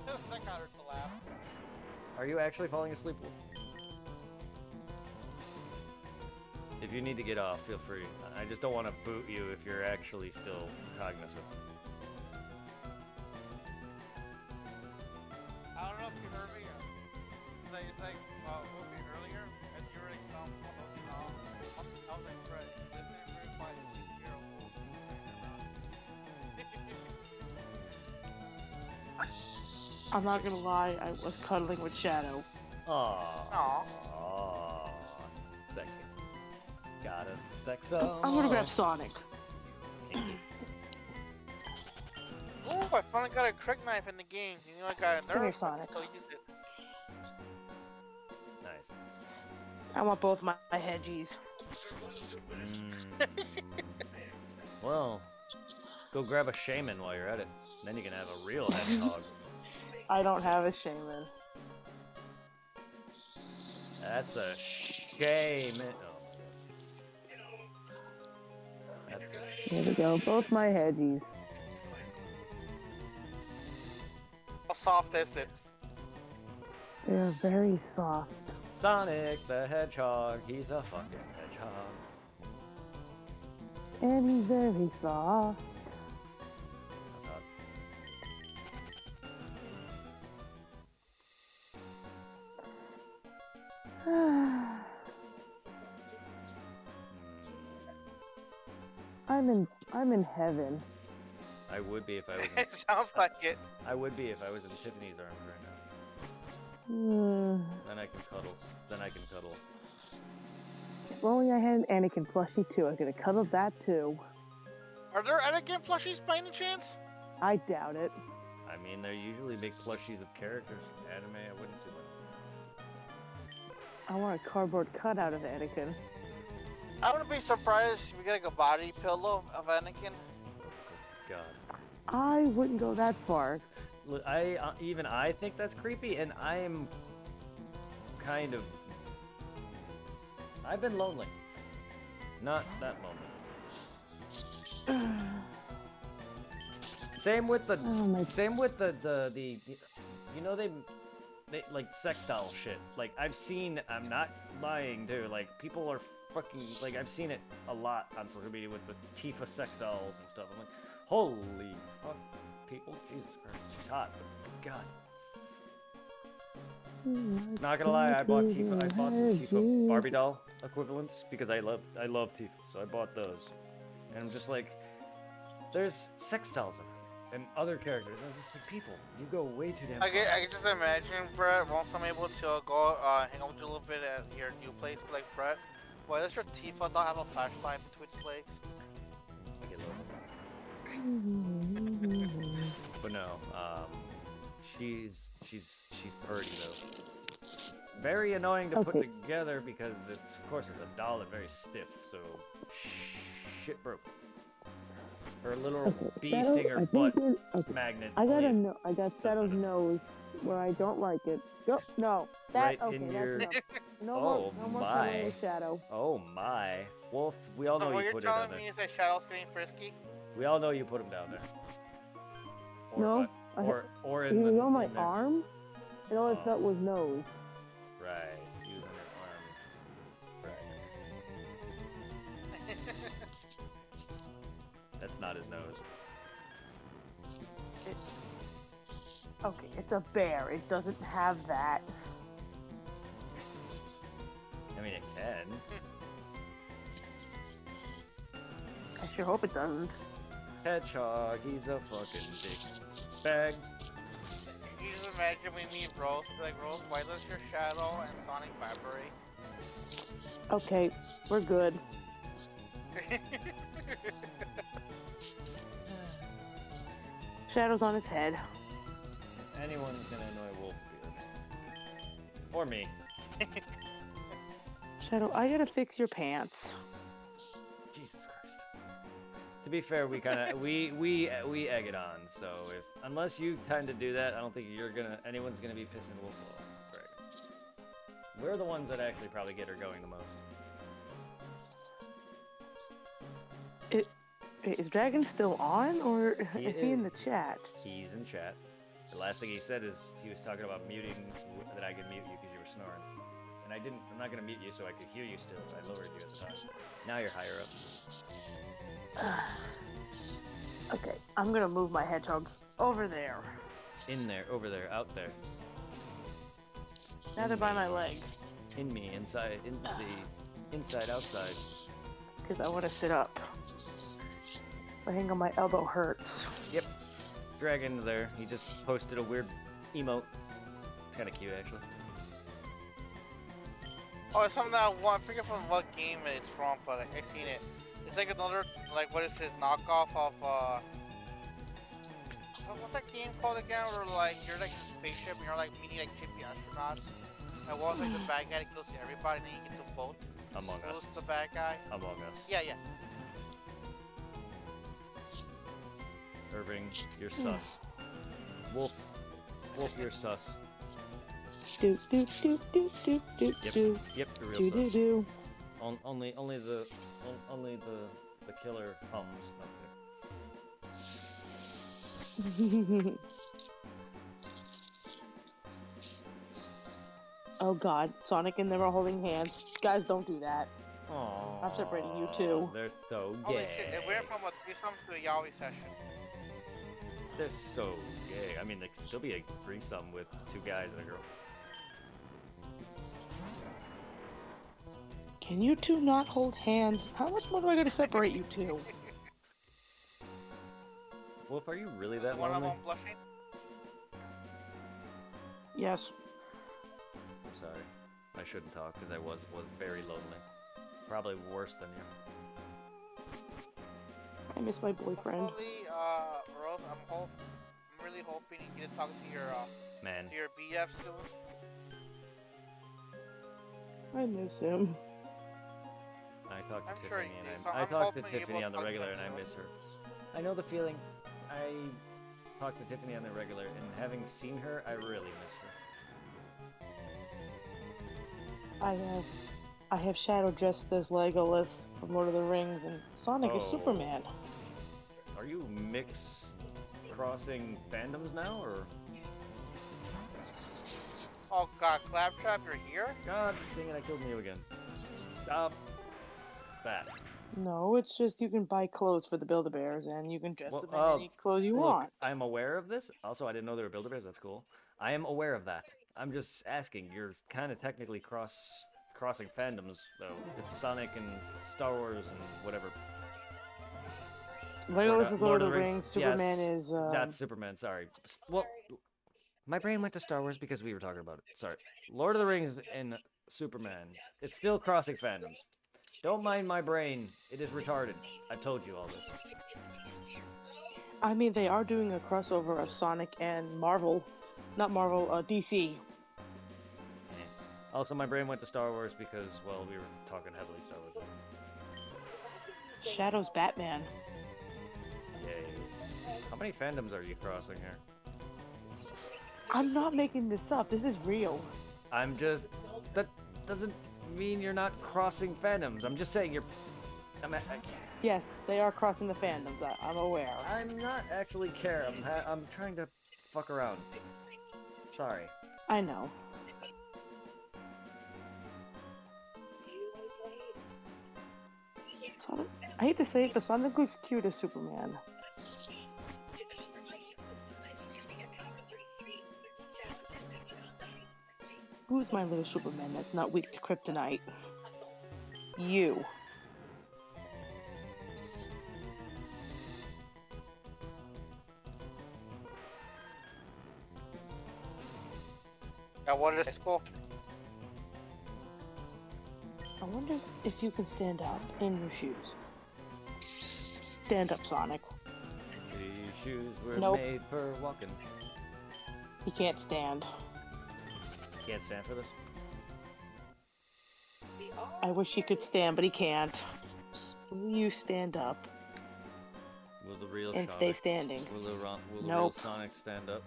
That got her to laugh. Are you actually falling asleep? If you need to get off, feel free. I just don't want to boot you if you're actually still cognizant. I don't know if you heard me. It's like Wolfie earlier, as you were like, you know, I was like, Fred, this is very quiet. You can hear a wolf. I'm not gonna lie, I was cuddling with Shadow. Aww. Aw. Aww. Sexy. Got us. Sexo. I'm gonna grab Sonic. Kinky. Ooh, I finally got a crick knife in the game. You know, I got a Come here, nerve, but I Sonic. still use it. Nice. I want both my hedgies. Well, go grab a shaman while you're at it. Then you can have a real hedgehog. I don't have a shaman. That's a shaman. Oh. That's a Here we go, both my hedgies. How soft is it? They're very soft. Sonic the Hedgehog. He's a fucking hedgehog. And he's very soft. I'm in heaven. I would be if I was. It sounds like it. I would be if I was in Tiffany's arms right now. Hmm. Then I can cuddle. Then I can cuddle. If only I had an Anakin plushie too. I could have cuddled that too. Are there Anakin plushies by any chance? I doubt it. I mean, they usually make plushies of characters. Anime, I wouldn't see that. I want a cardboard cutout of Anakin. I wouldn't be surprised if we get like a body pillow of Anakin. God. I wouldn't go that far. Look, even I think that's creepy, and I'm kind of. I've been lonely. Not that lonely. Same with the. Same with the. You know they like sex doll shit. Like I've seen. I'm not lying, too. Like people are fucking. Like I've seen it a lot on social media with the Tifa sex dolls and stuff. I'm like, holy fuck. People, Jesus Christ, she's hot, but God. Not gonna lie, I bought some Tifa Barbie doll equivalents because I love Tifa, so I bought those. And I'm just like, there's sex dolls in it, and other characters. And I was just like, people, you go way too damn. I can just imagine, Brett, once I'm able to go hang out with you a little bit at your new place, be like, Brett, why does your Tifa doll have a flashlight between its legs? Like it But no, she's purdy though. Very annoying to put together because it's, of course, it's a doll and very stiff. So shit broke. Her little bee stinger butt magnet. I got Shadow's nose where I don't like it. No, right in your. That's enough. No Oh more my. with Shadow. Oh my. Wolf, we all know So what you you're put it down telling there. me is that Shadow's getting frisky? We all know you put him down there. Or No, what? Or He in was the, on my in there. arm, and all I Oh. felt was nose. Right. He was on your arm. Right. That's not his nose. Okay, it's a bear. It doesn't have that. I mean, it can. I sure hope it doesn't. Hedgehog, he's a fucking dick bag. You just imagine we meet Rose, be like, Rose, why does your Shadow and Sonic vibrate? Okay, we're good. Shadow's on his head. Anyone's gonna annoy Wolfbeard. Or me. Shadow, I gotta fix your pants. Jesus Christ. To be fair, we kind of we egg it on. So if unless you tend to do that, I don't think anyone's gonna be pissing Wolf off. Right. We're the ones that actually probably get her going the most. Is Dragon still on, or He is he in is. the chat? He's in chat. The last thing he said is he was talking about muting, that I could mute you because you were snoring. And I'm not gonna mute you so I could hear you still. I lowered you at the time. Now you're higher up. Okay, I'm gonna move my hedgehogs over there. In there, over there, out there. Now they're by my leg, In me, inside, inside, outside. because I want to sit up. I think my elbow hurts. Yep. Dragon's there. He just posted a weird emote. It's kind of cute, actually. Oh, it's something that I want. I forget from what game it's from, but I seen it. It's like another, like, what is it, knockoff of, what's that game called again? Where, like, you're, like, in a spaceship and you're, like, meeting, like, chippy astronauts. And one's, like, the bad guy that kills everybody and then you get to vote. Among Us. Who's the bad guy? Among Us. Yeah, yeah. Irving, you're sus. Wolf, you're sus. Do do do do do do Yep. do Yep, you're do real do sus. do. Only the killer hums up there. Oh God, Sonic and them are holding hands. Guys, don't do that. Aww, I'm separating you two. They're so Holy gay. shit, it went from a threesome to a yaoi session. They're so gay. I mean, they could still be a threesome with two guys and a girl. Can you two not hold hands? How much more do I gotta separate you two? Wolf, are you really that One of lonely? them blushing. Yes. I'm sorry. I shouldn't talk because I was very lonely. Probably worse than you. I miss my boyfriend. Hopefully, Rose, I'm really hoping you get to talk Man, to your BF soon. I miss him. I talked to I'm sure Tiffany you and do, so I I'm talked to hoping you're Tiffany able on to the talk to regular them and I soon. miss her. I know the feeling. I talked to Tiffany on the regular and having seen her, I really miss her. I have Shadow dressed as Legolas from Lord of the Rings, and Sonic is Oh. Superman. Are you crossing fandoms now, or? Oh god, Claptrap, you're here? God dang it, I killed Mew again. Stop that. No, it's just you can buy clothes for the Build-A-Bears, and you can dress Well, them in any clothes you Look, want. I'm aware of this. Also, I didn't know there were Build-A-Bears. That's cool. I am aware of that. I'm just asking. You're kind of technically crossing fandoms, though. It's Sonic and Star Wars and whatever. Legolas is Lord of the Rings. Superman Yes, is. That's Superman. Sorry. Well, my brain went to Star Wars because we were talking about it. Sorry. Lord of the Rings and Superman. It's still crossing fandoms. Don't mind my brain. It is retarded. I told you all this. I mean, they are doing a crossover of Sonic and Marvel, not Marvel, DC. Also, my brain went to Star Wars because, well, we were talking heavily Star Wars. Shadow's Batman. Yay. How many fandoms are you crossing here? I'm not making this up. This is real. I'm just... That doesn't mean you're not crossing fandoms. I'm just saying you're... Yes, they are crossing the fandoms. I'm aware. I'm not actually care. I'm trying to fuck around. Sorry. I know. Sonic, I hate to say it, but Sonic looks cute as Superman. Who's my little Superman that's not weak to kryptonite? You. At what is school? I wonder if you can stand up in your shoes. Stand up, Sonic. These shoes were Nope. made for walking. He can't stand. Can't stand for this? I wish he could stand, but he can't. You stand up Will the real and Sonic... stay standing. Will the real Nope. Sonic stand up?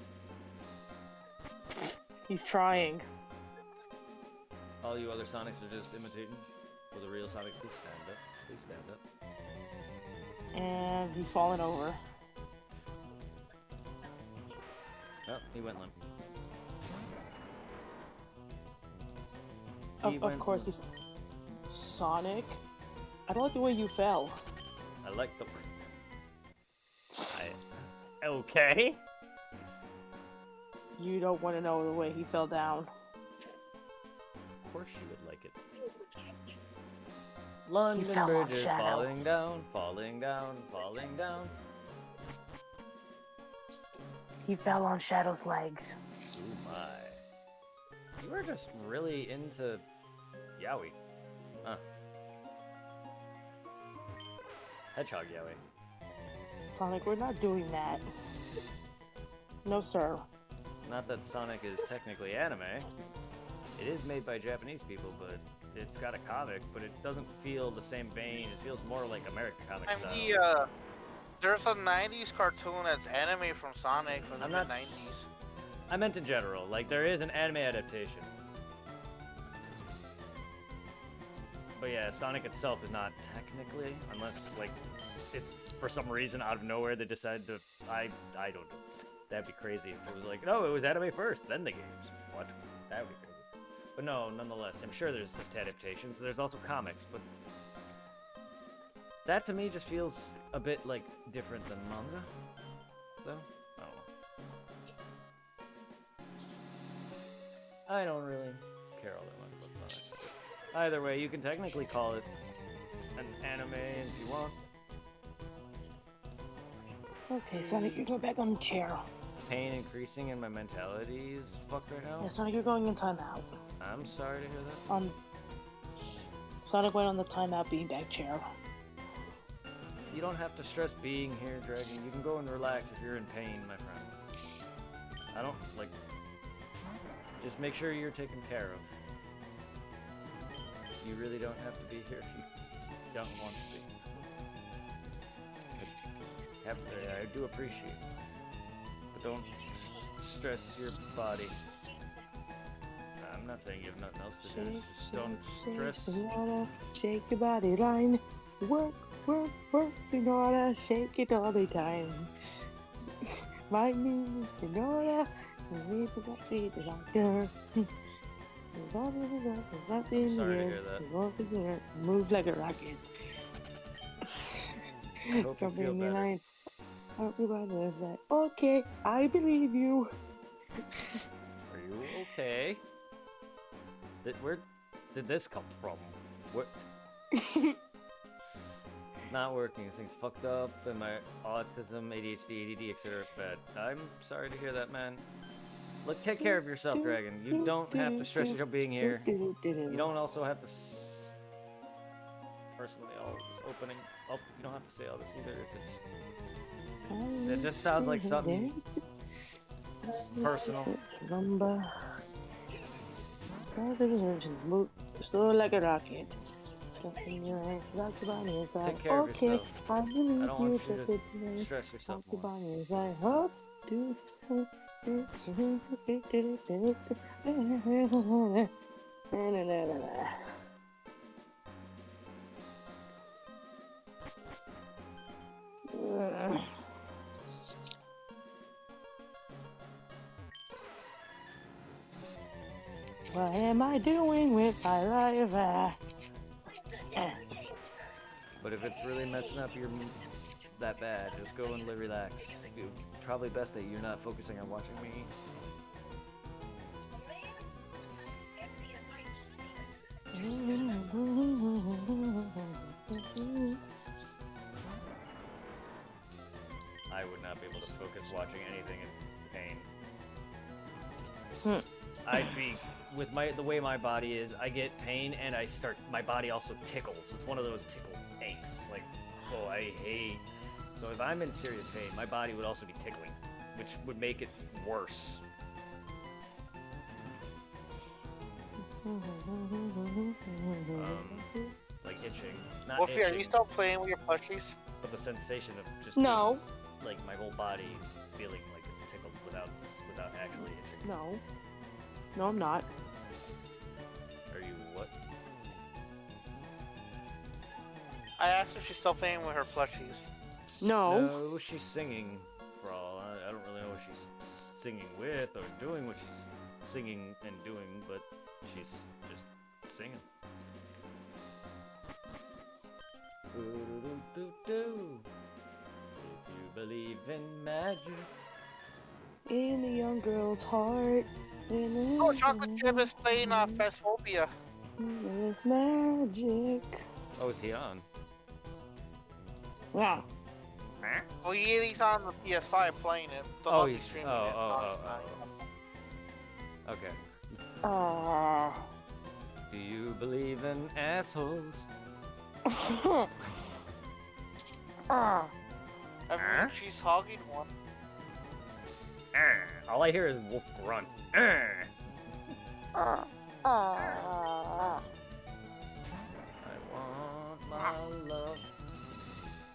He's trying. All you other Sonics are just imitating. Will the real Sonic please stand up? Please stand up. And he's fallen over. Oh, he went limp. Of course, he's... Sonic? I don't like the way you fell. I like the... Okay. You don't want to know the way he fell down. Of course you would like it. London fell on Bridge is Shadow. falling down, falling down, falling down. He fell on Shadow's legs. Ooh my. You are just really into Yowie. Huh. Hedgehog Yowie. Sonic, we're not doing that. No, sir. Not that Sonic is technically anime. It is made by Japanese people, but it's got a comic, but it doesn't feel the same vein. It feels more like American comic I'm style. there's a 90s cartoon that's anime from Sonic from the I'm not 90s. I meant in general. Like, there is an anime adaptation. But yeah, Sonic itself is not technically, unless, like, it's for some reason out of nowhere they decide to... I don't know. That'd be crazy if it was like, no, it was anime first, then the games. What? That would be crazy. But no, nonetheless, I'm sure there's adaptations. There's also comics, but... That to me just feels a bit, like, different than manga, though. I don't know. I don't really care all that much about Sonic. Either way, you can technically call it an anime if you want. Okay, Sonic, you're going back on the chair. Pain increasing and my mentality is fucked right now. Yeah, Sonic, you're going in timeout. I'm sorry to hear that. Sonic went on the timeout beanbag chair. You don't have to stress being here, Dragon. You can go and relax if you're in pain, my friend. don't like. Just make sure you're taken care of. You really don't have to be here if you don't want to be. I do appreciate it. But don't stress your body. I'm not saying you have nothing else to do. It's just don't stress. Senora, shake your body line. Work, work, work, Senora, shake it all the time. My name is Senora. I'm the doctor. Sorry to hear that. Move like a rocket. I hope you Jump feel in the better. line. Everybody is like, okay, I believe you. Are you okay? Where did this come from? What? It's not working. Things fucked up, and my autism, ADHD, ADD, etc. is bad. I'm sorry to hear that, man. Look, take care of yourself, Dragon. You don't have to stress yourself being here. You don't also have to. Personally, all this opening. Oh, you don't have to say all this either. If it's. It just sounds like something personal. Rumba. Move slow like a rocket. Rock the body inside. Take care of Okay, yourself. I believe I don't want you you. to stress yourself Rock the more. body inside. Up, do. What am I doing with my life? But if it's really messing up your that bad, just go and relax. It's probably best that you're not focusing on watching me. I would not be able to focus watching anything in pain. I'd be with the way my body is. I get pain and my body also tickles. It's one of those tickle aches. Like, oh, I hate. So if I'm in serious pain, my body would also be tickling, which would make it worse. Like itching. Not Wolfie, are you itching, still playing with your plushies? but the sensation of just No, being, like my whole body feeling like it's tickled without actually itching. no. No, I'm not. Are you what? I asked if she's still playing with her plushies. No. No, she's singing. For all I don't really know what she's singing with or doing what she's singing and doing, but she's just singing. Do-do-do-do-do. If you believe in magic. In the young girl's heart. Oh, Chocolate Chip is playing Phasmophobia. There's magic. Oh, is he on? Yeah. Huh? Well, he's on the PS5 playing it. The Oh, Lucky he's streaming oh, it. oh, No, oh, he's not. Okay. Ah. Do you believe in assholes? Ah. I mean, she's hogging one. All I hear is wolf grunt. Ah. Ah. I want my love.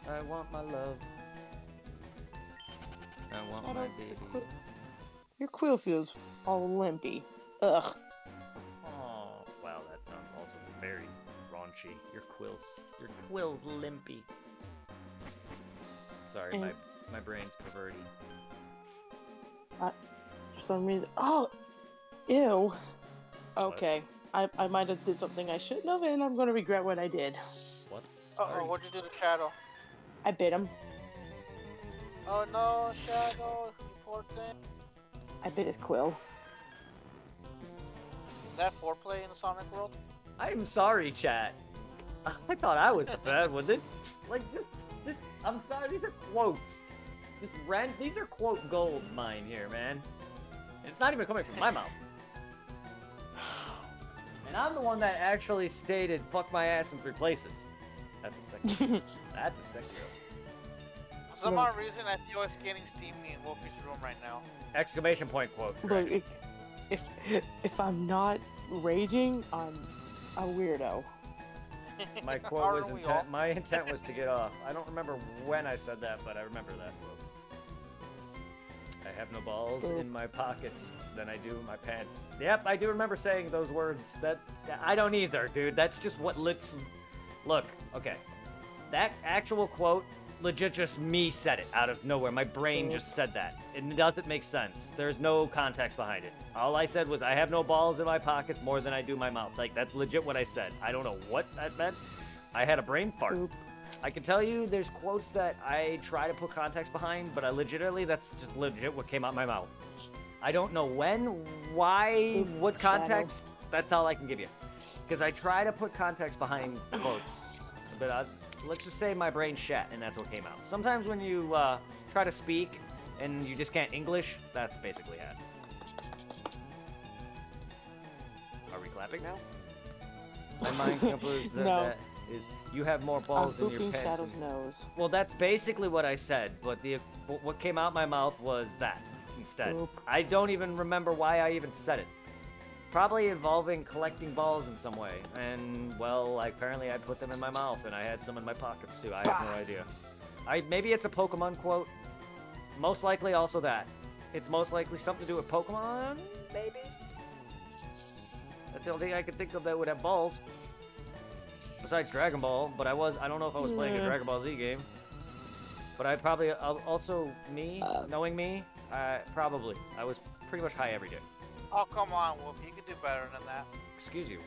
I want my love. I want my baby. Your quill feels all limpy. Ugh. Oh, wow, that sounds also very raunchy. Your quill's limpy. Sorry, And- my brain's perverty. For some reason. Oh. Ew. Okay. I might have did something I shouldn't have, and I'm gonna regret what I did. What? Uh-oh, what'd you do to Shadow? I bit him. Oh no, Shadow, you poor thing. I bit his quill. Is that foreplay in the Sonic world? I'm sorry, chat. I thought I was the bad one. This, I'm sorry, these are quotes. These are quote gold mine here, man. It's not even coming from my mouth. And I'm the one that actually stated, fuck my ass in 3 places. That's in Sekiro. That's in Sekiro. some odd reason, I feel it's getting steamy in Wolfie's room right now. Exclamation point quote. Look, Correct. if I'm not raging, I'm a weirdo. My quote was Aren't we all? intent. My intent was to get off. I don't remember when I said that, but I remember that quote. I have no balls in my pockets than I do in my pants. Yep, I do remember saying those words. That I don't either, dude. That's just what let's look. Okay, that actual quote, legit, just me said it out of nowhere. My brain just said that. It doesn't make sense. There's no context behind it. All I said was I have no balls in my pockets more than I do my mouth. Like that's legit what I said. I don't know what that meant. I had a brain fart. Oop. I can tell you there's quotes that I try to put context behind, but I legitimately, that's just legit what came out my mouth. I don't know when, why, Oop, what shadow. context, that's all I can give you. Because I try to put context behind quotes, but let's just say my brain shat and that's what came out. Sometimes when you try to speak and you just can't English, that's basically it. Are we clapping now? My mind compares that, No. that is, you have more I'm balls in your booping pants. Shadow's than- nose. Well, that's basically what I said, but what came out my mouth was that instead. Oop. I don't even remember why I even said it. Probably involving collecting balls in some way, and well, apparently I put them in my mouth, and I had some in my pockets too. I have no idea. Maybe it's a Pokemon quote. Most likely also that. It's most likely something to do with Pokemon, maybe. That's the only thing I could think of that would have balls. Besides Dragon Ball, but I don't know if I was playing a Yeah. Dragon Ball Z game. But I probably, also me, knowing me, probably. I was pretty much high every day. Oh, come on, Wolfie. You can do better than that. Excuse you.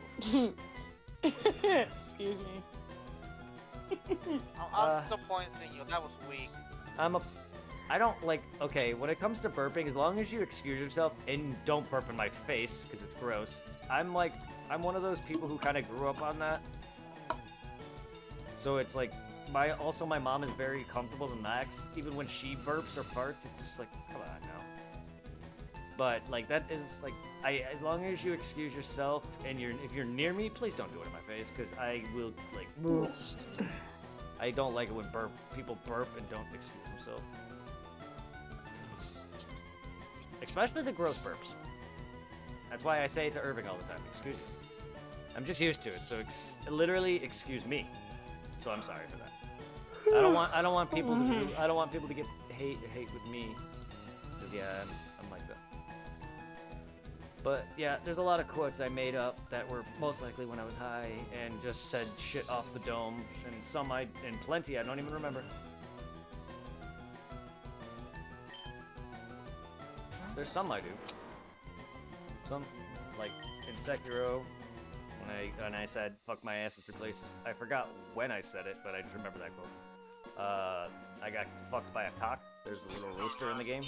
Excuse me. I'm disappointed in you. That was weak. I don't like, okay, when it comes to burping, as long as you excuse yourself and don't burp in my face, because it's gross, I'm one of those people who kind of grew up on that. So it's like, my mom is very comfortable to Max. Even when she burps or farts, it's just like, come on now. But like that is like, as long as you excuse yourself and if you're near me, please don't do it in my face, because I will like, I don't like it when people burp and don't excuse themselves. Especially the gross burps. That's why I say it to Irving all the time. Excuse you. I'm just used to it, so literally excuse me. So I'm sorry for that. I don't want people to get hate with me, because yeah, I'm like that. But yeah, there's a lot of quotes I made up that were most likely when I was high and just said shit off the dome, and plenty I don't even remember. There's some I do. Some, like in Sekiro, when I said "fuck my ass in 3 places." I forgot when I said it, but I just remember that quote. I got fucked by a cock. There's a little rooster in the game.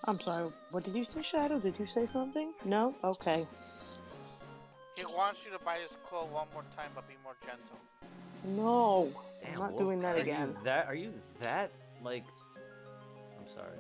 I'm sorry. What did you say, Shadow? Did you say something? No? Okay. He wants you to buy his clothes one more time, but be more gentle. No. I'm Damn, not Wolf, doing that are again. Are you that like? I'm sorry.